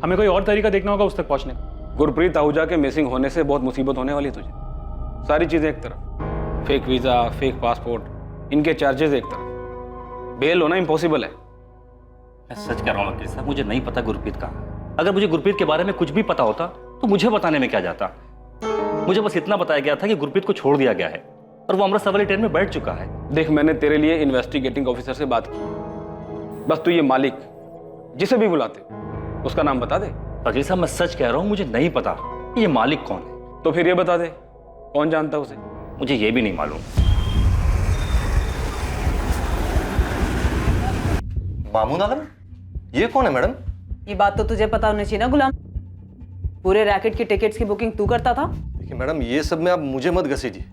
हमें कोई और तरीका देखना होगा उस तक पहुंचने का। गुरप्रीत आहूजा के मिसिंग होने से बहुत मुसीबत होने वाली है तुझे। सारी चीजें एक तरफ, फेक वीजा, फेक पासपोर्ट, इनके चार्जेस एक तरफ, बेल होना इम्पॉसिबल है। मैं सच कह रहा हूँ वकील साहब, मुझे नहीं पता गुरप्रीत कहाँ है। अगर मुझे गुरप्रीत के बारे में कुछ भी पता होता तो मुझे बताने में क्या जाता। मुझे बस इतना बताया गया था कि गुरप्रीत को छोड़ दिया गया है और वो अमृतसर वाली ट्रेन में बैठ चुका है। देख, मैंने तेरे लिए इन्वेस्टिगेटिंग ऑफिसर से बात की, बस तू ये मालिक जिसे भी बुलाते उसका नाम बता दे। वकील साहब, मैं सच कह रहा हूँ, मुझे नहीं पता कि ये मालिक कौन है। तो फिर ये बता दे, कौन जानता उसे? मुझे ये भी नहीं मालूम। मामून आलम? ये कौन है मैडम? ये बात तो तुझे पता होनी चाहिए ना गुलाम। पूरे रैकेट की टिकट्स की बुकिंग तू करता था। देखिए मैडम, ये सब में आप मुझे मत घसीटिए।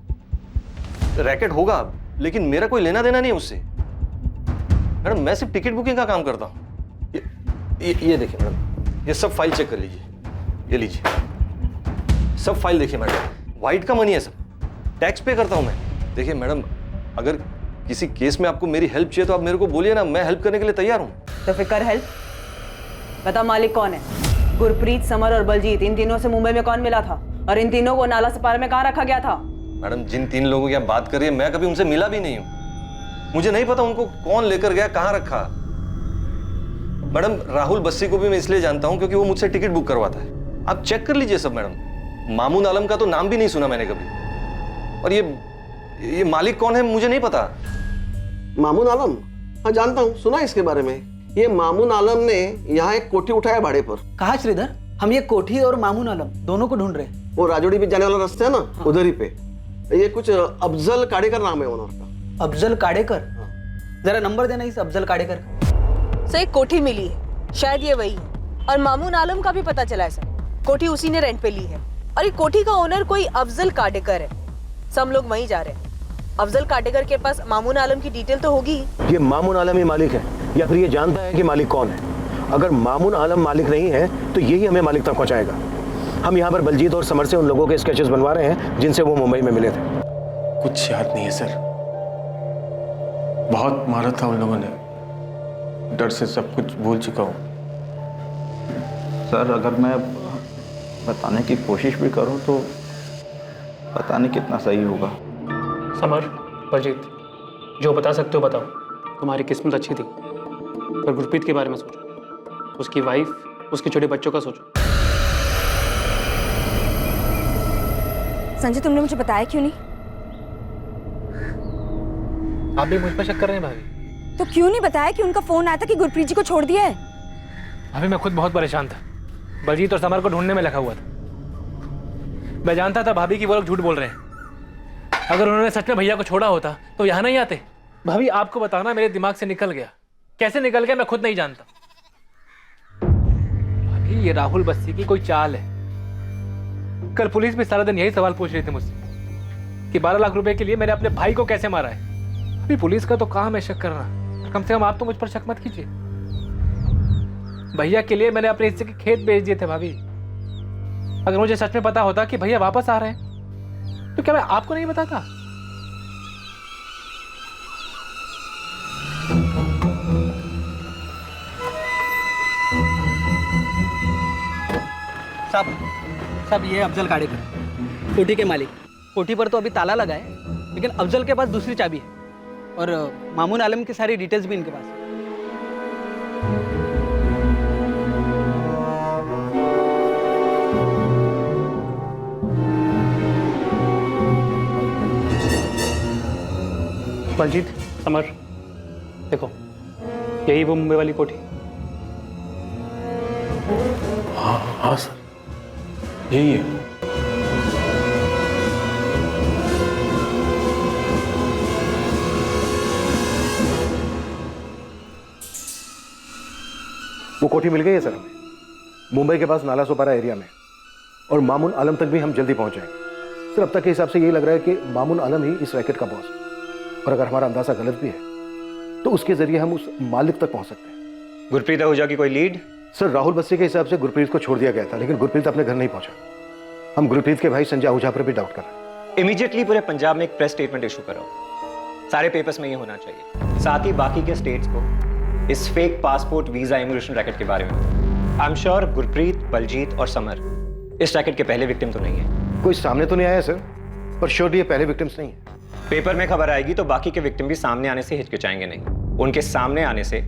रैकेट होगा लेकिन मेरा कोई लेना देना नहीं उससे। मैडम, मैं सिर्फ टिकट बुकिंग का काम करता हूँ। ये देखिए मैडम, ये सब फाइल चेक कर लीजिए। ये लीजिए, सब फाइल देखिए मैडम, वाइट का मनी है सब, टैक्स पे करता हूँ मैं। देखिए मैडम, अगर किसी केस में आपको मेरी हेल्प चाहिए तो आप मेरे को बोलिए ना, मैं हेल्प करने के लिए तैयार हूँ। तो फिर कर हेल्प। बता मालिक कौन है? गुरप्रीत, समर और बलजीत, इन तीनों से मुंबई में कौन मिला था और इन तीनों को नाला सपारा में कहाँ रखा गया था? मैडम, जिन 3 लोगों की आप बात कर रही है, मैं कभी उनसे मिला भी नहीं हूँ। मुझे नहीं पता उनको कौन लेकर गया, कहाँ रखा। मैडम, राहुल बस्सी को भी मैं इसलिए जानता हूँ क्योंकि वो मुझसे टिकट बुक करवाता है। आप चेक कर लीजिए सब मैडम। मामून आलम का तो नाम भी नहीं सुना मैंने कभी। और ये मालिक कौन है मुझे नहीं पता। मामून आलम? हाँ जानता हूँ, सुना इसके बारे में। ये मामून आलम ने यहाँ एक कोठी उठाया भाड़े पर। कहा श्रीधर? हम ये कोठी और मामून आलम दोनों को ढूंढ रहे हैं। वो राजोड़ी पे जाने वाला रास्ता है ना, हाँ। उधर ही पे। ये कुछ अफजल काडेकर नाम है ओनर का। अफजल काडेकर? जरा नंबर देना इस अफजल काडेकर का। सर, एक कोठी मिली है, शायद ये वही है। और मामून आलम का भी पता चला है सर, कोठी उसी ने रेंट पे ली है। और ये कोठी का ओनर कोई अफजल काडेकर है। सब लोग वहीं जा रहे हैं। अफजल काडेकर के पास मामून आलम की डिटेल तो होगी। ये मामून आलम ही मालिक है या फिर ये जानता है कि मालिक कौन है? अगर मामून आलम मालिक नहीं है तो यही हमें मालिक तक पहुंचाएगा। हम यहाँ पर बलजीत और समर से उन लोगों के स्केचेस बनवा रहे हैं जिनसे वो मुंबई में मिले थे। कुछ याद नहीं है सर, बहुत मारा था उन लोगों ने, डर से सब कुछ भूल चुका हूँ। सर, अगर मैं बताने की कोशिश भी करूँ तो पता नहीं कितना सही होगा। समर, बलजीत, जो बता सकते हो बताओ। तुम्हारी किस्मत अच्छी थी, पर गुरप्रीत के बारे में सोचो, उसकी वाइफ, उसके छोटे बच्चों का सोचो। संजय, तुमने मुझे बताया क्यों नहीं? आप भी मुझ पर शक कर रहे हैं भाभी? तो क्यों नहीं बताया कि उनका फोन आया था कि गुरप्रीत जी को छोड़ दिया है? भाभी, मैं खुद बहुत परेशान था, बलजीत और समर को ढूंढने में लगा हुआ था। मैं जानता था भाभी कि वो लोग झूठ बोल रहे हैं। अगर उन्होंने सच में भैया को छोड़ा होता तो यहाँ नहीं आते। भाभी, आपको बताना मेरे दिमाग से निकल गया। कैसे निकल गया मैं खुद नहीं जानता। भाभी, ये राहुल बस्सी की कोई चाल है। कल पुलिस भी सारा दिन यही सवाल पूछ रही थी मुझसे कि 12 लाख रुपए के लिए मैंने अपने भाई को कैसे मारा है। अभी पुलिस का तो काम है शक करना, कम से कम आप तो मुझ पर शक मत कीजिए। भैया के लिए मैंने अपने हिस्से के खेत बेच दिए थे भाभी। अगर मुझे सच में पता होता कि भैया वापस आ रहे हैं तो क्या मैं आपको नहीं बताता? साहब, ये अफजल काडेकर, कोठी के मालिक। कोठी पर तो अभी ताला लगा है, लेकिन अफजल के पास दूसरी चाबी है और मामून आलम की सारी डिटेल्स भी इनके पास है। बलजीत, समर, देखो, यही वो मुंबई वाली कोठी। हाँ सर, यही है। वो कोठी मिल गई है सर हमें, मुंबई के पास नाला सोपारा एरिया में, और मामून आलम तक भी हम जल्दी पहुंच जाएंगे। सर, अब तक के हिसाब से यही लग रहा है कि मामून आलम ही इस रैकेट का बॉस है, और अगर हमारा अंदाजा गलत भी है तो उसके जरिए हम उस मालिक तक पहुंच सकते हैं। गुरप्रीत आहूजा की कोई लीड? सर, राहुल बस्सी के हिसाब से गुरप्रीत को छोड़ दिया गया था, लेकिन गुरप्रीत अपने घर नहीं पहुंचा। हम गुरप्रीत के भाई संजय आहूजा पर भी डाउट कर रहे हैं। इमीडिएटली पूरे पंजाब में एक प्रेस स्टेटमेंट इशू करो, सारे पेपर्स में ये होना चाहिए, साथ ही बाकी के स्टेट्स को इस fake passport visa immigration racket के बारे में। I am sure Gurpreet, Baljeet और समर इस रैकेट के पहले विक्टिम तो नहीं है। कोई सामने तो नहीं आया सर, पर श्योरली ये पहले विक्टिम्स नहीं है। पेपर में खबर आएगी तो बाकी के विक्टिम भी सामने आने से हिचकिचाएंगे नहीं, उनके सामने आने से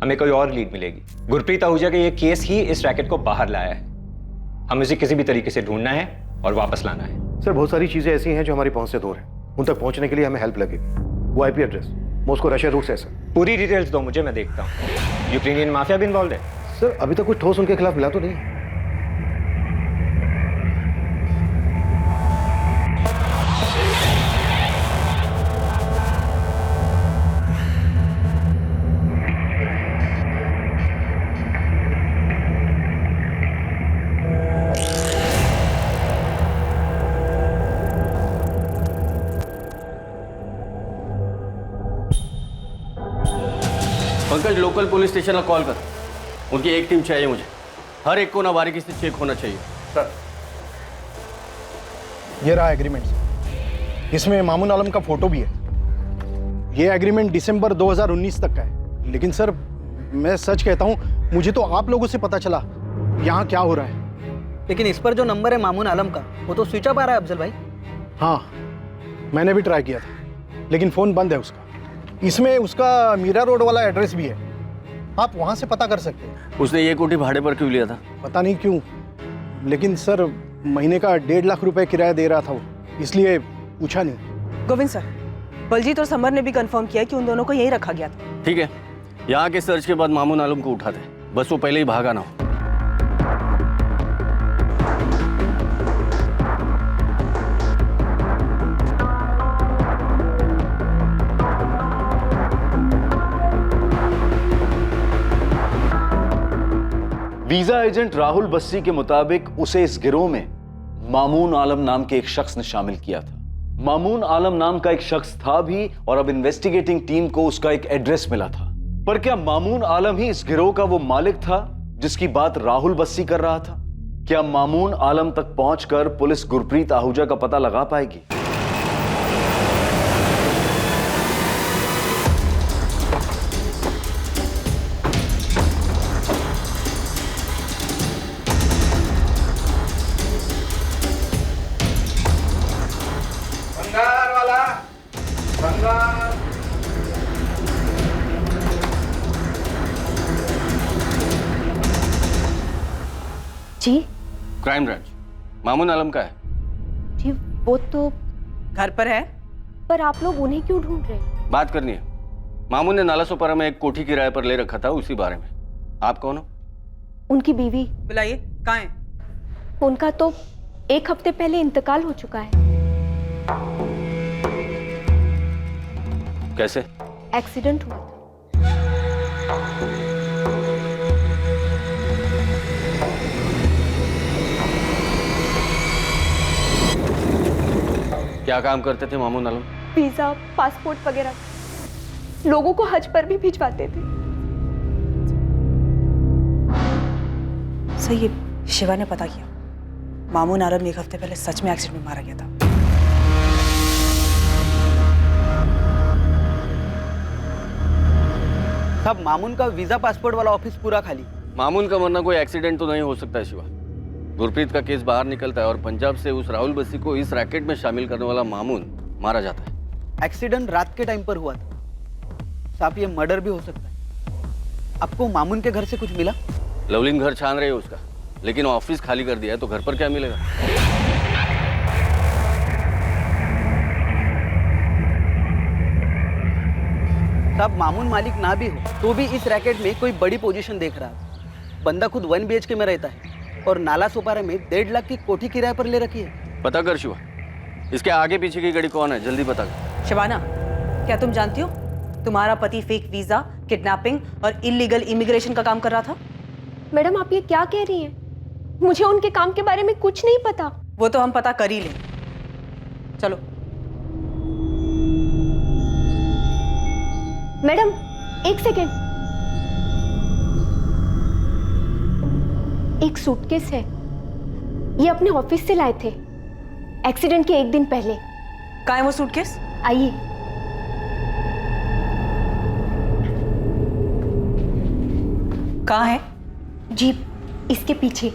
हमें कोई और लीड मिलेगी। गुरप्रीत आहूजा के ये केस ही इस रैकेट को बाहर लाया है, हमें उसे किसी भी तरीके से ढूंढना है और वापस लाना है। सर बहुत सारी चीजें ऐसी हैं जो हमारी पहुंच से दूर हैं, उन तक पहुंचने के लिए हमें हेल्प लगेगी। वो IP address Moscow Russia route से सर। पूरी डिटेल्स दो मुझे, मैं देखता हूँ। यूक्रेनियन माफिया भी इन्वॉल्व है? सर अभी तक कुछ ठोस उनके खिलाफ मिला तो नहीं है। पंकज, लोकल पुलिस स्टेशन का कॉल कर, उनकी एक टीम चाहिए मुझे। हर एक को ना बारीकी से चेक होना चाहिए। सर ये रहा एग्रीमेंट, इसमें मामून आलम का फोटो भी है। ये एग्रीमेंट दिसंबर 2019 तक का है। लेकिन सर मैं सच कहता हूँ, मुझे तो आप लोगों से पता चला यहाँ क्या हो रहा है। लेकिन इस पर जो नंबर है मामून आलम का, वो तो स्विच ऑफ आ रहा है अफजल भाई। हाँ मैंने भी ट्राई किया था, लेकिन फ़ोन बंद है उसका। इसमें उसका मीरा रोड वाला एड्रेस भी है, आप वहाँ से पता कर सकते हैं। उसने ये कोठी भाड़े पर क्यों लिया था? पता नहीं क्यों, लेकिन सर महीने का 1.5 लाख रुपए किराया दे रहा था वो, इसलिए पूछा नहीं। गोविंद सर, बलजीत और समर ने भी कंफर्म किया कि उन दोनों को यही रखा गया था। ठीक है, यहाँ के सर्च के बाद मामून आलम को उठा दे, बस वो पहले ही भागा ना हो। वीजा एजेंट राहुल बस्सी के मुताबिक उसे इस गिरोह में मामून आलम नाम के एक शख्स ने शामिल किया था। मामून आलम नाम का एक शख्स था भी, और अब इन्वेस्टिगेटिंग टीम को उसका एक एड्रेस मिला था। पर क्या मामून आलम ही इस गिरोह का वो मालिक था जिसकी बात राहुल बस्सी कर रहा था? क्या मामून आलम तक पहुंचकर पुलिस गुरप्रीत आहूजा का पता लगा पाएगी? जी क्राइम ब्रांच, मामून आलम का है। जी वो तो घर पर है, पर आप लोग उन्हें क्यों ढूंढ रहे हैं? बात करनी है। मामून ने नालासोपारा में एक कोठी किराए पर ले रखा था, उसी बारे में। आप कौन हो? उनकी बीवी। बुलाइए, कहाँ है? उनका तो 1 हफ्ते पहले इंतकाल हो चुका है। कैसे? एक्सीडेंट हुआ था। क्या काम करते थे मामून आलम? वीजा, पासपोर्ट वगैरह, लोगों को हज पर भी भिजवाते थे। सही है, शिवा ने पता किया। मामून आलम 1 हफ्ते पहले सच में एक्सीडेंट में मारा गया था। साहब मामून का वीजा पासपोर्ट वाला ऑफिस पूरा खाली। मामून का मरना कोई एक्सीडेंट तो नहीं हो सकता है शिवा। गुरप्रीत का केस बाहर निकलता है और पंजाब से उस राहुल बस्सी को इस रैकेट में शामिल करने वाला मामून मारा जाता है। एक्सीडेंट रात के टाइम पर हुआ था साहब, ये मर्डर भी हो सकता है। आपको मामून के घर से कुछ मिला? लवलीन घर छान रहे है उसका, लेकिन ऑफिस खाली कर दिया है, तो घर पर क्या मिलेगा? साहब मामून मालिक ना भी हो तो भी इस रैकेट में कोई बड़ी पोजीशन देख रहा है। बंदा खुद 1 BHK में रहता है और नालासोपारा में 1.5 लाख की कोठी किराए पर ले रखी है। पता कर शिवा, इसके आगे पीछे की गड़ी कौन है, जल्दी पता कर। शिवाना, क्या तुम जानती हो तुम्हारा पति फेक वीजा, किडनैपिंग और इलीगल इमिग्रेशन का काम कर रहा था? मैडम आप ये क्या कह रही हैं? मुझे उनके काम के बारे में कुछ नहीं पता। वो तो हम पता कर ही लें। चलो। मैडम 1 सेकेंड, एक सूटकेस है, ये अपने ऑफिस से लाए थे एक्सीडेंट के 1 दिन पहले। कहाँ है वो सूटकेस? आइए। कहाँ है? जीप इसके पीछे।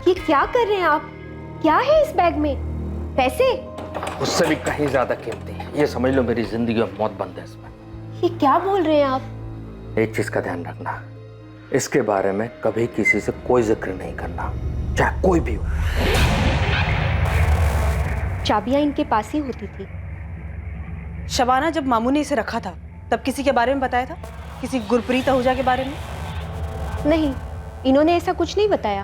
ये क्या कर रहे हैं आप? क्या है इस बैग में? पैसे? उससे भी कहीं ज्यादा कीमती है। ये समझ लो मेरी जिंदगी और मौत बंद है इसमें। ये क्या बोल रहे हैं आप? एक चीज का ध्यान रखना, इसके बारे में कभी किसी से कोई जिक्र नहीं करना, चाहे कोई भी हो। चाबियां इनके पास ही होती थी। शबाना, जब मामू ने इसे रखा था तब किसी के बारे में बताया था? किसी गुरप्रीत आहूजा के बारे में? नहीं, इन्होंने ऐसा कुछ नहीं बताया।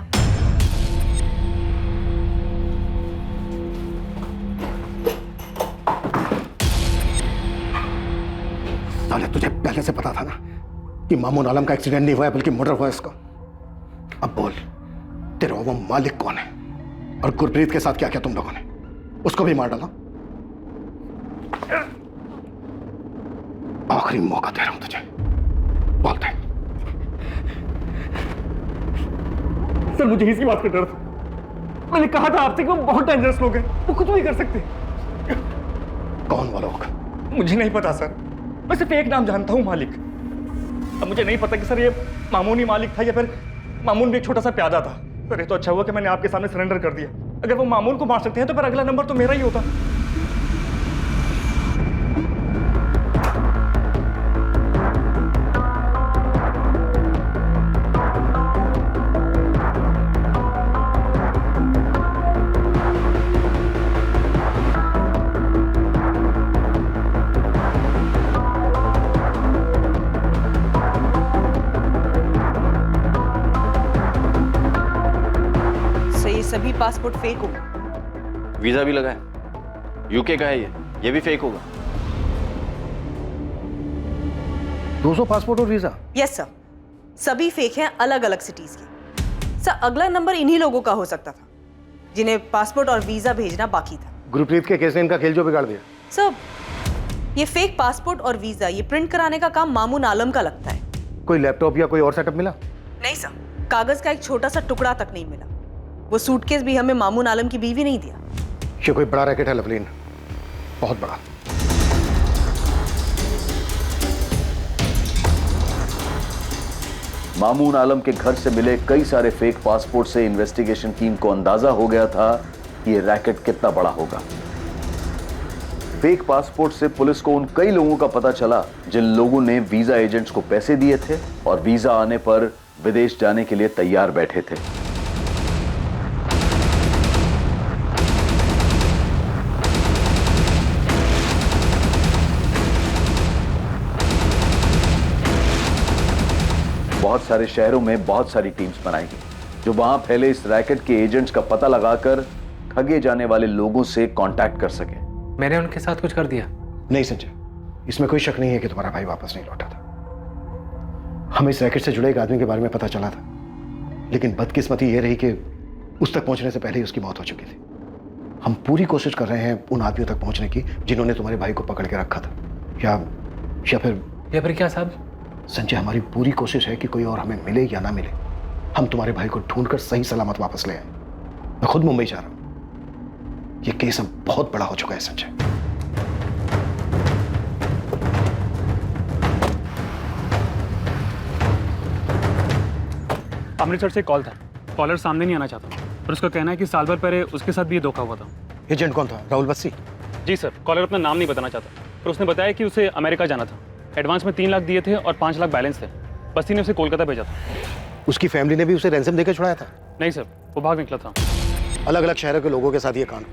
साले, तुझे पहले से पता था ना कि मामून आलम का एक्सीडेंट नहीं हुआ है बल्कि मर्डर हुआ है इसका। अब बोल, तेरा वो मालिक कौन है और गुरप्रीत के साथ क्या क्या तुम लोगों ने? उसको भी मार डाला। आखिरी मौका दे रहा हूं तुझे, बोल दे। सर, मुझे इसी बात का डर था। मैंने कहा था आपसे कि वो बहुत डेंजरस लोग हैं, वो कुछ भी कर सकते हैं। कौन वो लोग? मुझे नहीं पता सर, मैं सिर्फ एक नाम जानता हूं, मालिक। अब मुझे नहीं पता कि सर ये मामून ही मालिक था या फिर मामून भी एक छोटा सा प्यादा था। सर, ये तो अच्छा हुआ कि मैंने आपके सामने सरेंडर कर दिया। अगर वो मामून को मार सकते हैं तो फिर अगला नंबर तो मेरा ही होता। सभी पासपोर्ट फेक हो। वीजा भी लगा है, यूके का है ये भी फेक होगा। 200 पासपोर्ट और वीजा? यस सर, सभी फेक हैं, अलग अलग सिटीज के। सर, अगला नंबर इन्हीं लोगों का हो सकता था जिन्हें पासपोर्ट और वीजा भेजना बाकी था। गुरप्रीत के केस ने इनका खेल जो बिगाड़ दिया। सर, ये फेक पासपोर्ट और वीजा ये प्रिंट कराने का काम मामून आलम का लगता है। कोई लैपटॉप या कोई और सेटअप मिला? नहीं सर, कागज का एक छोटा सा टुकड़ा तक नहीं मिला। वो सूटकेस भी हमें मामून आलम की बीवी नहीं दिया। ये कोई बड़ा रैकेट है लवलीन, बहुत बड़ा। मामून आलम के घर से मिले कई सारे फेक पासपोर्ट से इन्वेस्टिगेशन टीम को अंदाजा हो गया था कि ये रैकेट कितना बड़ा होगा। फेक पासपोर्ट से पुलिस को उन कई लोगों का पता चला जिन लोगों ने वीजा एजेंट्स को पैसे दिए थे और वीजा आने पर विदेश जाने के लिए तैयार बैठे थे। बहुत सारे शहरों में बहुत सारी टीम्स बनाई गई जो वहां फैले इस रैकेट के एजेंट्स का पता लगाकर ठगे जाने वाले लोगों से कांटेक्ट कर सके। मैंने उनके साथ कुछ कर दिया? नहीं संजय, इसमें कोई शक नहीं है कि तुम्हारा भाई वापस नहीं लौटा था। हमें इस रैकेट से जुड़े एक आदमी के बारे में पता चला था, लेकिन बदकिस्मती यह रही कि उस तक पहुंचने से पहले ही उसकी मौत हो चुकी थी। हम पूरी कोशिश कर रहे हैं उन आदमियों तक पहुंचने की जिन्होंने तुम्हारे भाई को पकड़ के रखा था। या फिर क्या साहब? संजय, हमारी पूरी कोशिश है कि कोई और हमें मिले या ना मिले, हम तुम्हारे भाई को ढूंढकर सही सलामत वापस ले आए। मैं खुद मुंबई जा रहा हूं। यह केस अब बहुत बड़ा हो चुका है संजय। अमृतसर से कॉल था, कॉलर सामने नहीं आना चाहता और उसका कहना है कि साल भर पहले उसके साथ भी ये धोखा हुआ था। एजेंट कौन था? राहुल बस्सी? जी सर, कॉलर अपना नाम नहीं बताना चाहता और उसने बताया कि उसे अमेरिका जाना था। एडवांस में 3 लाख दिए थे और 5 लाख बैलेंस थे। बस्ती ने उसे कोलकाता भेजा था। उसकी फैमिली ने भी उसे रैंसम देकर छुड़ाया था? नहीं सर, वो भाग निकला था। अलग अलग शहरों के लोगों के साथ ये कांड,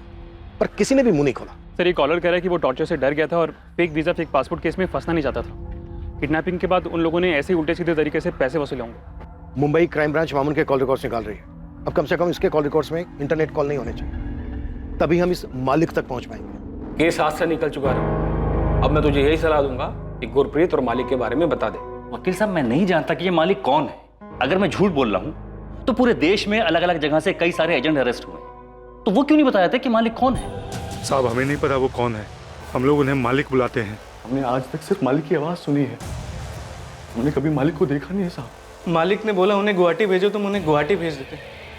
पर किसी ने भी मुंह नहीं खोला। सर, ये कॉलर कह रहा है कि वो टॉर्चर से डर गया था और fake visa fake passport case में फंसना नहीं चाहता था। किडनैपिंग के बाद उन लोगों ने ऐसे ही उल्टे सीधे तरीके से पैसे वसूले होंगे। मुंबई क्राइम ब्रांच मामून के कॉल रिकॉर्ड्स निकाल रही है। अब कम से कम इसके कॉल रिकॉर्ड्स में इंटरनेट कॉल नहीं होने चाहिए, तभी हम इस मालिक तक पहुंच पाएंगे। केस हाथ से निकल चुका है। अब मैं तुझे यही सलाह दूंगा कि गुरप्रीत और मालिक के बारे में बता दे। वकील साहब, मैं नहीं जानता कि ये मालिक कौन है। अगर मैं झूठ बोल रहा हूं तो पूरे देश में अलग अलग जगह से कई सारे एजेंट अरेस्ट हुए, तो वो क्यों नहीं बताया था कि मालिक कौन है? साहब, हमें नहीं पता वो कौन है, हम लोग उन्हें मालिक बुलाते हैं। हमने आज तक सिर्फ मालिक की आवाज सुनी है, हमने कभी मालिक को देखा नहीं है साहब। मालिक ने बोला उन्हें गुवाहाटी भेजो तो उन्हें गुवाहाटी भेज देते।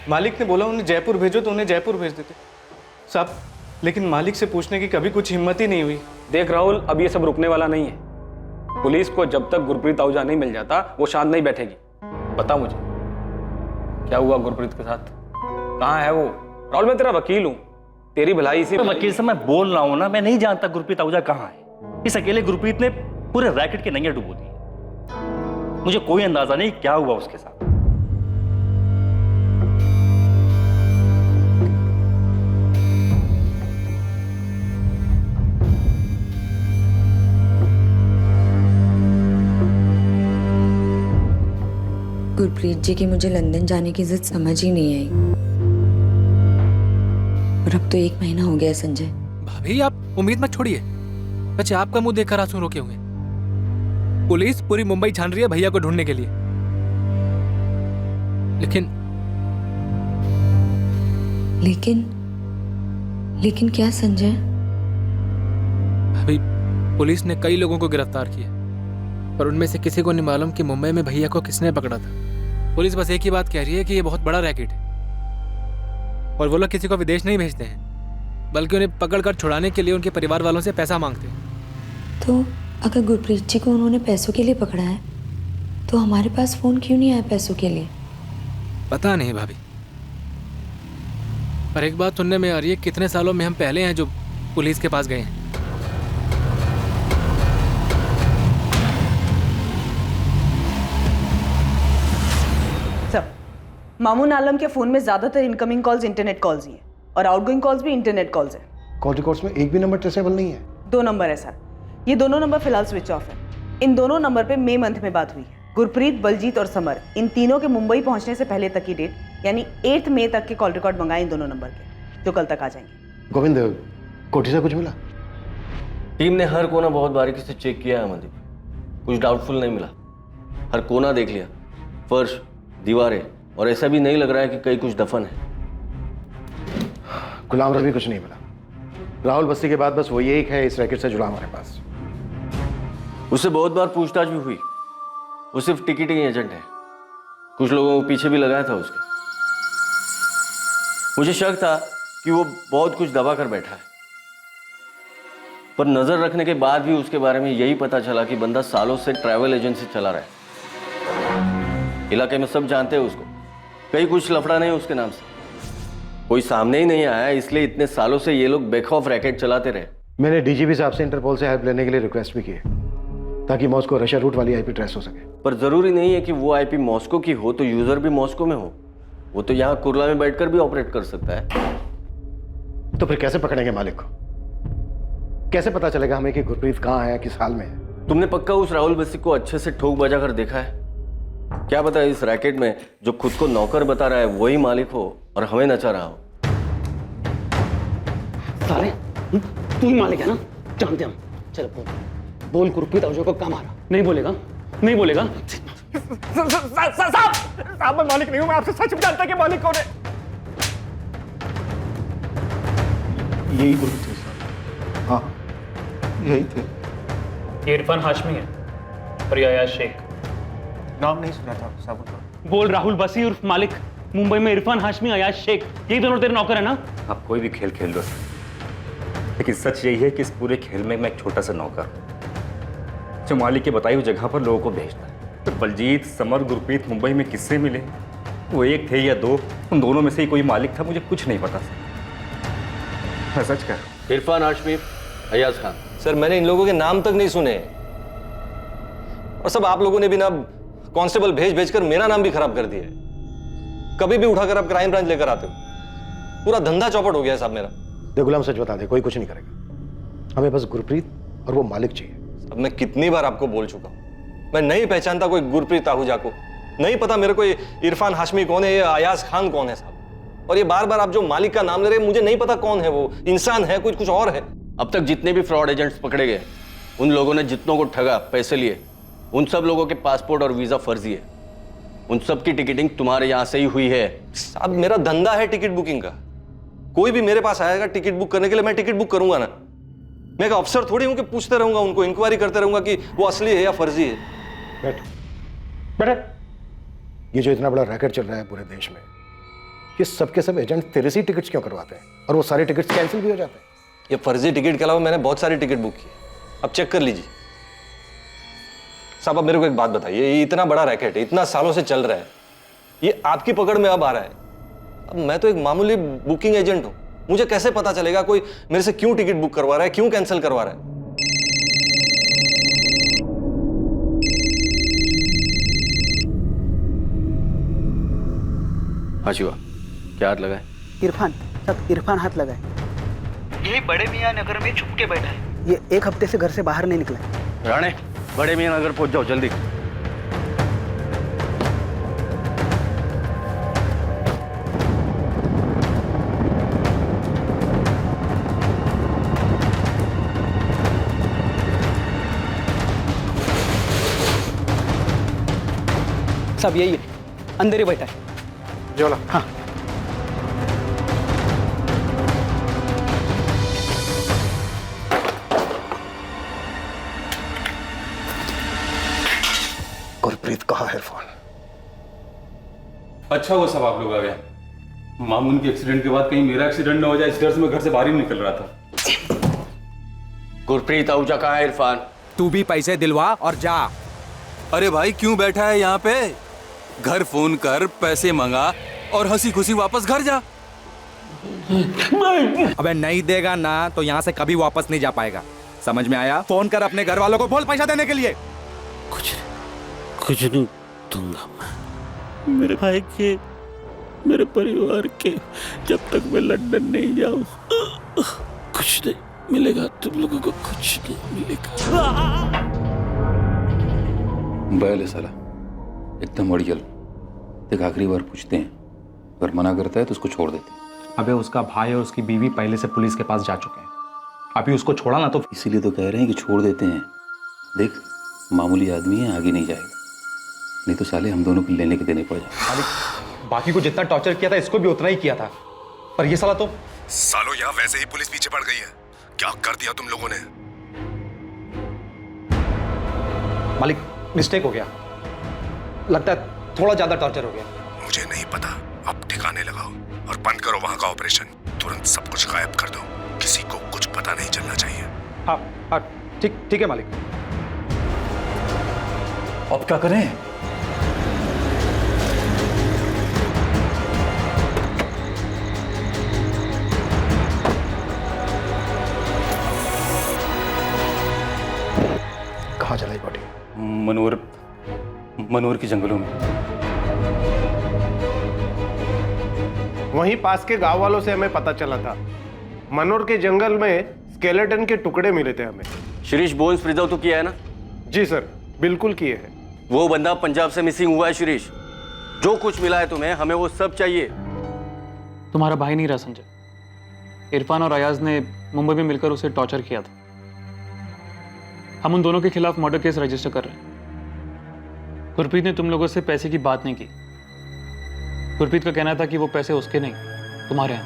मालिक ने बोला उन्हें जयपुर भेजो तो उन्हें जयपुर भेज देते साहब, लेकिन मालिक से पूछने की कभी कुछ हिम्मत ही नहीं हुई। देख राहुल, अब ये सब रुकने वाला नहीं है। पुलिस को जब तक गुरप्रीत आहूजा नहीं मिल जाता वो शांत नहीं बैठेगी। बता मुझे, क्या हुआ गुरप्रीत के साथ? कहाँ है वो? राहुल, मैं तेरा वकील हूँ, तेरी भलाई इसी तो वकील साहब मैं बोल रहा हूं ना, मैं नहीं जानता गुरप्रीत आहूजा कहाँ है। इस अकेले गुरप्रीत ने पूरे रैकेट की नैया डुबो दी। मुझे कोई अंदाजा नहीं क्या हुआ उसके साथ। गुरप्रीत जी की मुझे लंदन जाने की जिद समझ ही नहीं आई। और अब तो 1 महीना हो गया संजय। भाभी आप उम्मीद मत छोड़िए। बच्चे आपका मुंह देखकर आंसू रोके हुए। पुलिस पूरी मुंबई छान रही है भैया को ढूंढने के लिए, लेकिन क्या संजय? भाभी पुलिस ने कई लोगों को गिरफ्तार किया, पर उनमें से किसी को नहीं मालूम कि मुंबई में भैया को किसने पकड़ा था। पुलिस बस एक ही बात कह रही है कि ये बहुत बड़ा रैकेट है और वो लोग किसी को विदेश नहीं भेजते हैं, बल्कि उन्हें पकड़कर छुड़ाने के लिए उनके परिवार वालों से पैसा मांगते हैं। तो अगर गुरप्रीत जी को उन्होंने पैसों के लिए पकड़ा है तो हमारे पास फोन क्यों नहीं आया पैसों के लिए? पता नहीं भाभी, पर एक बात सुनने में आ रही है कितने सालों में हम पहले हैं जो पुलिस के पास गए हैं। मामून आलम के फोन में ज्यादातर इनकमिंग कॉल्स इंटरनेट कॉल्स ही है और आउटगोइंग कॉल्स भी इंटरनेट कॉल्स है। कॉल रिकॉर्ड्स में एक भी नंबर ट्रेसेबल नहीं है? 2 नंबर है सर। ये दोनों नंबर फिलहाल स्विच ऑफ है। इन दोनों नंबर पे मई मंथ में बात हुई है। गुरप्रीत, बलजीत और समर, इन तीनों के मुंबई पहुंचने से पहले तक की डेट यानी 8 मई तक के कॉल रिकॉर्ड मंगाए इन दोनों नंबर के, जो कल तक आ जाएंगे। गोविंद, कोठी से कुछ मिला? टीम ने हर कोना बहुत बारीकी से चेक किया है अमनदीप, कुछ डाउटफुल नहीं मिला। हर कोना देख लिया, फर्श, दीवारें, और ऐसा भी नहीं लग रहा है कि कहीं कुछ दफन है। गुलाम रवि कुछ नहीं मिला। राहुल बस्ती के बाद बस वही एक है इस रैकेट से जुड़ा हमारे पास। उससे बहुत बार पूछताछ भी हुई, वो सिर्फ टिकटिंग एजेंट है। कुछ लोगों को पीछे भी लगाया था उसके। मुझे शक था कि वो बहुत कुछ दबा कर बैठा है, पर नजर रखने के बाद भी उसके बारे में यही पता चला कि बंदा सालों से ट्रैवल एजेंसी चला रहा है। इलाके में सब जानते हैं उसको, कहीं कुछ लफड़ा नहीं उसके नाम से। कोई सामने ही नहीं आया, इसलिए इतने सालों से ये लोग बेखौफ रैकेट चलाते रहे। मैंने डीजीपी साहब से इंटरपोल से हेल्प लेने के लिए रिक्वेस्ट भी की है ताकि मॉस्को रशिया रूट वाली आईपी ट्रेस हो सके। पर जरूरी नहीं है कि वो आईपी मॉस्को की हो तो यूजर भी मॉस्को में हो। वो तो यहाँ कुर्ला में बैठकर भी ऑपरेट कर सकता है। तो फिर कैसे पकड़ेंगे मालिक को? कैसे पता चलेगा हमें कि गुरप्रीत कहाँ है, किस हाल में है? तुमने पक्का उस राहुल बस्सी को अच्छे से ठोक बजा कर देखा है? क्या पता इस रैकेट में जो खुद को नौकर बता रहा है वही मालिक हो और हमें नचा रहा हो। साले तू ही मालिक है ना, जानते हम। चल बोल गुरप्रीत आहूजा को कहाँ मारा? नहीं बोलेगा, नहीं बोलेगा। साहब मैं मालिक नहीं हूं, मैं आपसे सच में जानता कि मालिक कौन है। यही गुरप्रीत थे साहब। हाँ यही थे। ये इरफान हाशमी है और ये अयाज शेख। नाम नहीं सुना था साहब का। बोल राहुल बसी उर्फ मालिक। मुंबई में इरफान हाशमी, अयाज शेख, यही दोनों तेरे नौकर है ना? आप कोई भी खेल खेल लो, लेकिन सच यही है कि इस पूरे खेल में मैं एक छोटा सा नौकर जो मालिक के बताई हुई जगह पर लोगों को भेजता है। तो बलजीत, समर, गुरप्रीत मुंबई में किससे मिले, वो एक थे या दो, उन दोनों में से ही कोई मालिक था, मुझे कुछ नहीं पता। मैं सच कह रहा हूं। इरफान हाशमी, अयाज खान। सर मैंने इन लोगों के नाम तक नहीं सुने, और सब आप लोगों ने बिना कांस्टेबल भेज कर मेरा नाम भी खराब कर दिया। कभी भी उठाकर आप क्राइम ब्रांच लेकर आते हो, पूरा धंधा चौपट हो गया साहब मेरा। देख गुलाम, सच बता दे, कोई कुछ नहीं करेगा। हमें बस गुरप्रीत और वो मालिक चाहिए। अब मैं कितनी बार आपको बोल चुका हूं, मैं नहीं पहचानता कोई गुरप्रीत आहूजा को, नहीं पता मेरे को इरफान हाशमी कौन है, ये अयाज खान कौन है साहब। और ये बार बार आप जो मालिक का नाम ले रहे हैं, मुझे नहीं पता कौन है वो, इंसान है कुछ और है। अब तक जितने भी फ्रॉड एजेंट्स पकड़े गए, उन लोगों ने जितनों को ठगा, पैसे लिए, उन सब लोगों के पासपोर्ट और वीजा फर्जी है। उन सब की टिकटिंग तुम्हारे यहां से ही हुई है। साहब मेरा धंधा है टिकट बुकिंग का, कोई भी मेरे पास आएगा टिकट बुक करने के लिए, मैं टिकट बुक करूंगा ना। मैं एक अफसर थोड़ी हूं कि पूछते रहूंगा उनको, इंक्वायरी करते रहूंगा कि वो असली है या फर्जी है। बैठ बैठ। ये जो इतना बड़ा रैकेट चल रहा है पूरे देश में, ये सबके सब एजेंट तेरे से टिकट्स क्यों करवाते हैं, और वो सारे टिकट्स कैंसिल भी हो जाते हैं? ये फर्जी टिकट के अलावा मैंने बहुत सारी टिकट बुक की, अब चेक कर लीजिए साहब। अब मेरे को एक बात बताइए, ये इतना बड़ा रैकेट इतना सालों से चल रहा है, ये आपकी पकड़ में अब आ रहा है। अब मैं तो एक मामूली बुकिंग एजेंट हूं, मुझे कैसे पता चलेगा कोई मेरे से क्यों टिकट बुक करवा रहा है, क्यों कैंसिल करवा रहा है? हाँ शिवा, क्या हाथ लगा है? इरफान, सब इरफान हाथ लगा है। यही बड़े मियाँ नगर में छुप के बैठा है। ये 1 हफ्ते से घर से बाहर नहीं निकला है। राणे, बड़े मियाँ नगर पहुंच जाओ जल्दी। सब यही है, अंदर ही बैठा है। जोला। हाँ। गुरप्रीत कहाँ है इरफान? अच्छा वो सब आप लोग आ गए। मामून के एक्सीडेंट के बाद कहीं मेरा एक्सीडेंट ना हो जाए, इस डर से मैं घर से बाहर ही निकल रहा था। गुरप्रीत आहूजा कहाँ है इरफान? तू भी पैसे दिलवा और जा। अरे भाई क्यों बैठा है यहाँ पे? घर फोन कर, पैसे मंगा और हंसी खुशी वापस घर जा। अबे नहीं देगा ना तो यहाँ से कभी वापस नहीं जा पाएगा, समझ में आया? फोन कर अपने घर वालों को, बोल पैसा देने के लिए। कुछ नहीं दूंगा मैं, मेरे भाई के, मेरे परिवार के, जब तक मैं लंदन नहीं जाऊं कुछ नहीं मिलेगा, तुम लोगों को कुछ नहीं मिलेगा। बैल साला एकदम अड़ियल। देख आखिरी बार पूछते हैं, अगर मना करता है तो उसको छोड़ देते हैं। अबे उसका भाई और उसकी बीवी पहले से पुलिस के पास जा चुके हैं, अभी उसको छोड़ा ना तो इसीलिए तो कह रहे हैं कि छोड़ देते हैं। देख मामूली आदमी है, आगे नहीं जाएगा, नहीं तो साले हम दोनों को लेने के देने पड़ जाए। बाकी को जितना टॉर्चर किया था इसको भी उतना ही किया था, पर ये साला तो सालों यहाँ वैसे ही पुलिस पीछे पड़ गई है। क्या कर दिया तुम लोगों ने? मालिक मिस्टेक हो गया, लगता है थोड़ा ज्यादा टॉर्चर हो गया। मुझे नहीं पता, अब ठिकाने लगाओ और बंद करो वहां का ऑपरेशन। तुरंत सब कुछ गायब कर दो, किसी को कुछ पता नहीं चलना चाहिए। हाँ हाँ ठीक है मालिक। अब क्या करें? कहाँ चलाई बॉडी? मनोर के जंगलों में। वहीं पास के गांव वालों से हमें पता चला था, मनोर के जंगल में स्केलेटन के टुकड़े मिले थे हमें। शिरीष बोन्स प्रिजर्व तो किया है ना? जी सर, बिल्कुल किए हैं। वो बंदा पंजाब से मिसिंग हुआ है शिरीष। जो कुछ मिला है तुम्हें, हमें वो सब चाहिए। तुम्हारा भाई नहीं रहा संजय, इरफान और अयाज ने मुंबई में मिलकर उसे टॉर्चर किया था। हम उन दोनों के खिलाफ मर्डर केस रजिस्टर कर रहे हैं। गुरप्रीत ने तुम लोगों से पैसे की बात नहीं की। गुरप्रीत का कहना था कि वो पैसे उसके नहीं, तुम्हारे हैं।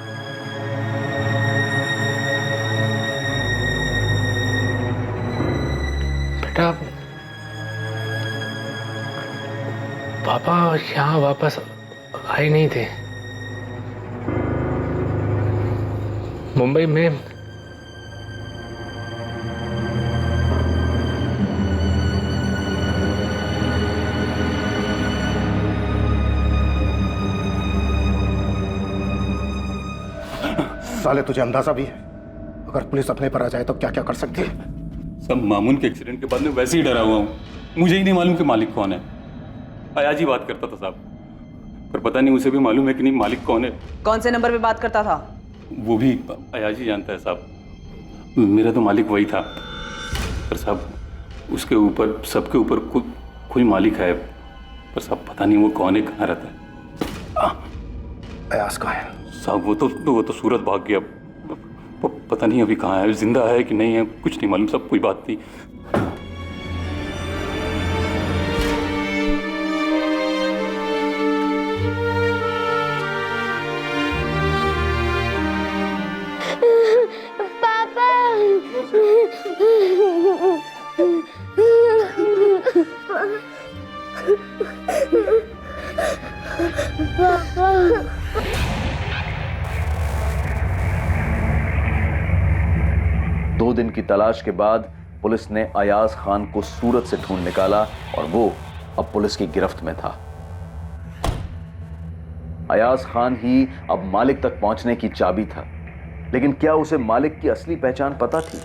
बेटा पापा यहाँ वापस आए नहीं थे। मुंबई में साले तुझे अंदाजा भी है अगर पुलिस अपने पर आ जाए तो क्या क्या कर सकती है? सब मामून के एक्सीडेंट के बाद में वैसे ही डरा हुआ हूँ। मुझे ही नहीं मालूम कि मालिक कौन है। अयाज ही बात करता था साहब, पर पता नहीं उसे भी मालूम है कि नहीं मालिक कौन है। कौन से नंबर पे बात करता था? वो भी अयाज ही जानता है साहब। मेरा तो मालिक वही था, पर साहब उसके ऊपर, सबके ऊपर कोई मालिक है, पर साहब पता नहीं वो कौन है, कहाँ रहता है। अयाज कहाँ है? साहब वो तो सूरत भाग गया, पता नहीं अभी कहाँ है, जिंदा है कि नहीं है, कुछ नहीं मालूम। सब कोई बात नहीं। दो दिन की तलाश के बाद पुलिस ने अयाज खान को सूरत से ढूंढ निकाला और वो अब पुलिस की गिरफ्त में था। अयाज खान ही अब मालिक तक पहुंचने की चाबी था। लेकिन क्या उसे मालिक की असली पहचान पता थी?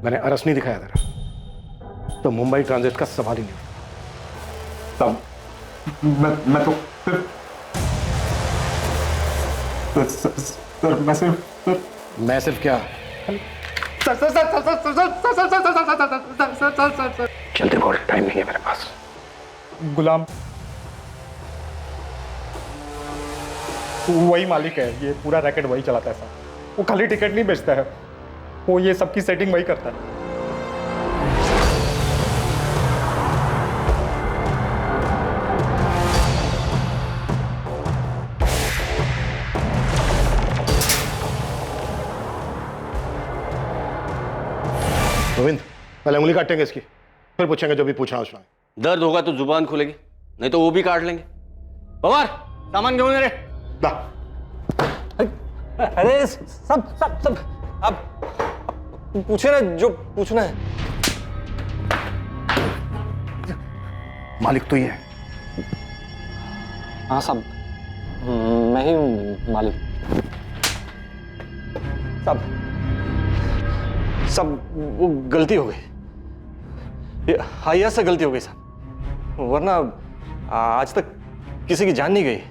मैंने अरेस्ट नहीं दिखाया तेरा तो मुंबई ट्रांजिट का सवाल ही नहीं उठता। तब मैं तो मैं सिर्फ क्या चलते को टाइम नहीं है मेरे पास। गुलाम वही मालिक है, ये पूरा रैकेट वही चलाता है साहब। वो खाली टिकट नहीं बेचता है, वो ये सबकी सेटिंग वही करता है। गोविंद पहले उंगली काटेंगे इसकी, फिर पूछेंगे जो भी पूछना उसमें। दर्द होगा तो जुबान खुलेगी, नहीं तो वो भी काट लेंगे। पवार सामान क्यों मेरे? अरे सब सब सब आप पूछे ना जो पूछना है। मालिक तो ये है। हाँ साहब, मैं ही हूँ मालिक। सब वो गलती हो गई, ये हाइया से गलती हो गई साहब, वरना आज तक किसी की जान नहीं गई।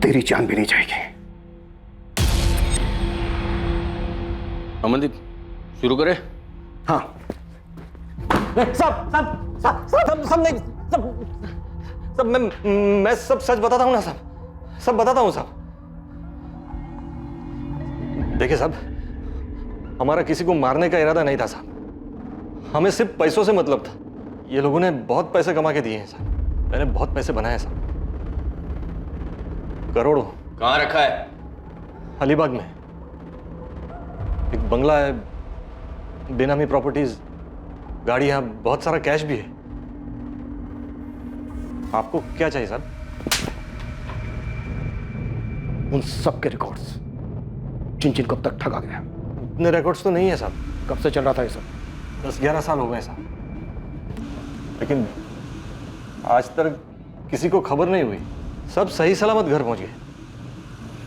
तेरी जान भी नहीं जाएगी। अमनदीप शुरू करे। हाँ सब नहीं, सब मैं सब सच बताता हूँ ना साहब, सब बताता हूँ साहब। देखिए साहब, हमारा किसी को मारने का इरादा नहीं था साहब, हमें सिर्फ पैसों से मतलब था। ये लोगों ने बहुत पैसे कमा के दिए हैं साहब, मैंने बहुत पैसे बनाए साहब, करोड़ों। कहाँ रखा है? अलीबाग में एक बंगला है, बेनामी प्रॉपर्टीज, गाड़ियां, बहुत सारा कैश भी है। आपको क्या चाहिए साहब? उन सब के रिकॉर्ड्स जिन जिनको अब तक ठगा गया। इतने रिकॉर्ड्स तो नहीं है साहब। कब से चल रहा था ये सब? 10-11 साल हो गए साहब, लेकिन आज तक किसी को खबर नहीं हुई। सब सही सलामत घर पहुंच गए।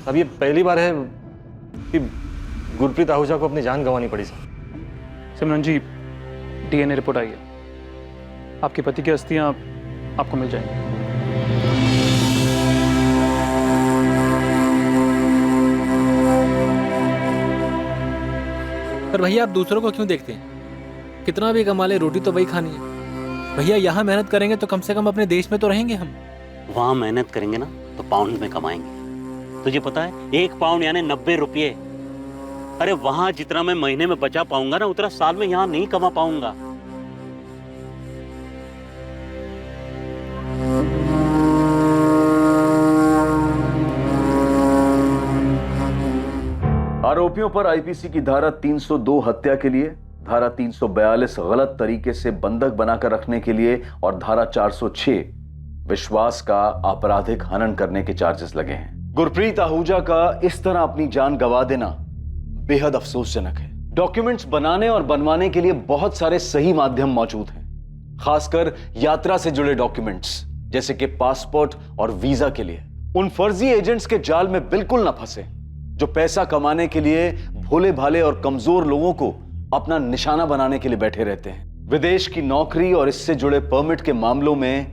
अब ये पहली बार है कि गुरप्रीत आहूजा को अपनी जान गंवानी पड़ी साहब। सिमरन जी, डीएनए रिपोर्ट आई है, आपके पति की अस्थियां आपको मिल जाएंगी। पर भैया आप दूसरों को क्यों देखते हैं? कितना भी कमा ले, रोटी तो वही खानी है। भैया यहाँ मेहनत करेंगे तो कम से कम अपने देश में तो रहेंगे हम। वहां मेहनत करेंगे ना तो पाउंड में कमाएंगे। तुझे पता है 1 पाउंड यानी 90 रुपये। अरे वहां जितना मैं महीने में बचा पाऊंगा ना, उतना साल में यहाँ नहीं कमा पाऊंगा। आरोपियों पर आईपीसी की धारा 302 हत्या के लिए, धारा 342 गलत तरीके से बंधक बनाकर रखने के लिए और धारा 406 विश्वास का आपराधिक हनन करने के चार्जेस लगे हैं। गुरप्रीत आहूजा का इस तरह अपनी जान गंवा देना बेहद अफसोसजनक है। डॉक्यूमेंट्स बनाने और बनवाने के लिए बहुत सारे सही माध्यम मौजूद हैं, खासकर यात्रा से जुड़े डॉक्यूमेंट्स जैसे कि पासपोर्ट और वीजा के लिए। उन फर्जी एजेंट्स के जाल में बिल्कुल ना फंसे जो पैसा कमाने के लिए भोले भाले और कमजोर लोगों को अपना निशाना बनाने के लिए बैठे रहते हैं। विदेश की नौकरी और इससे जुड़े परमिट के मामलों में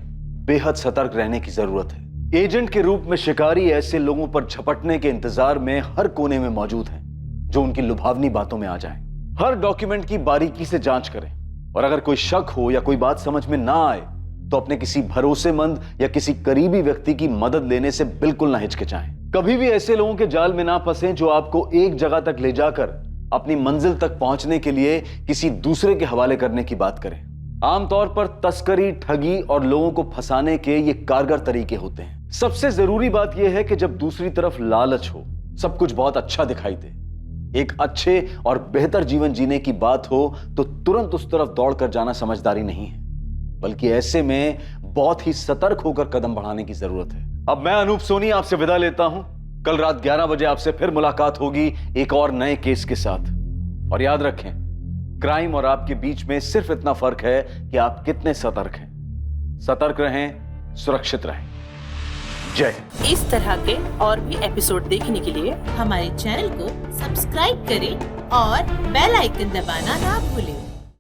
बेहद सतर्क रहने की जरूरत है। एजेंट के रूप में शिकारी ऐसे लोगों पर झपटने के इंतजार में हर कोने में मौजूद हैं जो उनकी लुभावनी बातों में आ जाएं। हर डॉक्यूमेंट की बारीकी से जांच करें और अगर कोई शक हो या कोई बात समझ में ना आए तो अपने किसी भरोसेमंद या किसी करीबी व्यक्ति की मदद लेने से बिल्कुल ना हिचकिचाएं। कभी भी ऐसे लोगों के जाल में ना फंसें जो आपको एक जगह तक ले जाकर अपनी मंजिल तक पहुंचने के लिए किसी दूसरे के हवाले करने की बात करें। आमतौर पर तस्करी, ठगी और लोगों को फंसाने के ये कारगर तरीके होते हैं। सबसे जरूरी बात यह है कि जब दूसरी तरफ लालच हो, सब कुछ बहुत अच्छा दिखाई दे, एक अच्छे और बेहतर जीवन जीने की बात हो, तो तुरंत उस तरफ दौड़कर जाना समझदारी नहीं है, बल्कि ऐसे में बहुत ही सतर्क होकर कदम बढ़ाने की जरूरत है। अब मैं अनूप सोनी आपसे विदा लेता हूं। कल रात 11 बजे आपसे फिर मुलाकात होगी एक और नए केस के साथ। और याद रखें, क्राइम और आपके बीच में सिर्फ इतना फर्क है कि आप कितने सतर्क हैं। सतर्क रहें, सुरक्षित रहें। जय हिंद। इस तरह के और भी एपिसोड देखने के लिए हमारे चैनल को सब्सक्राइब करें और बेल आइकन दबाना ना भूलें।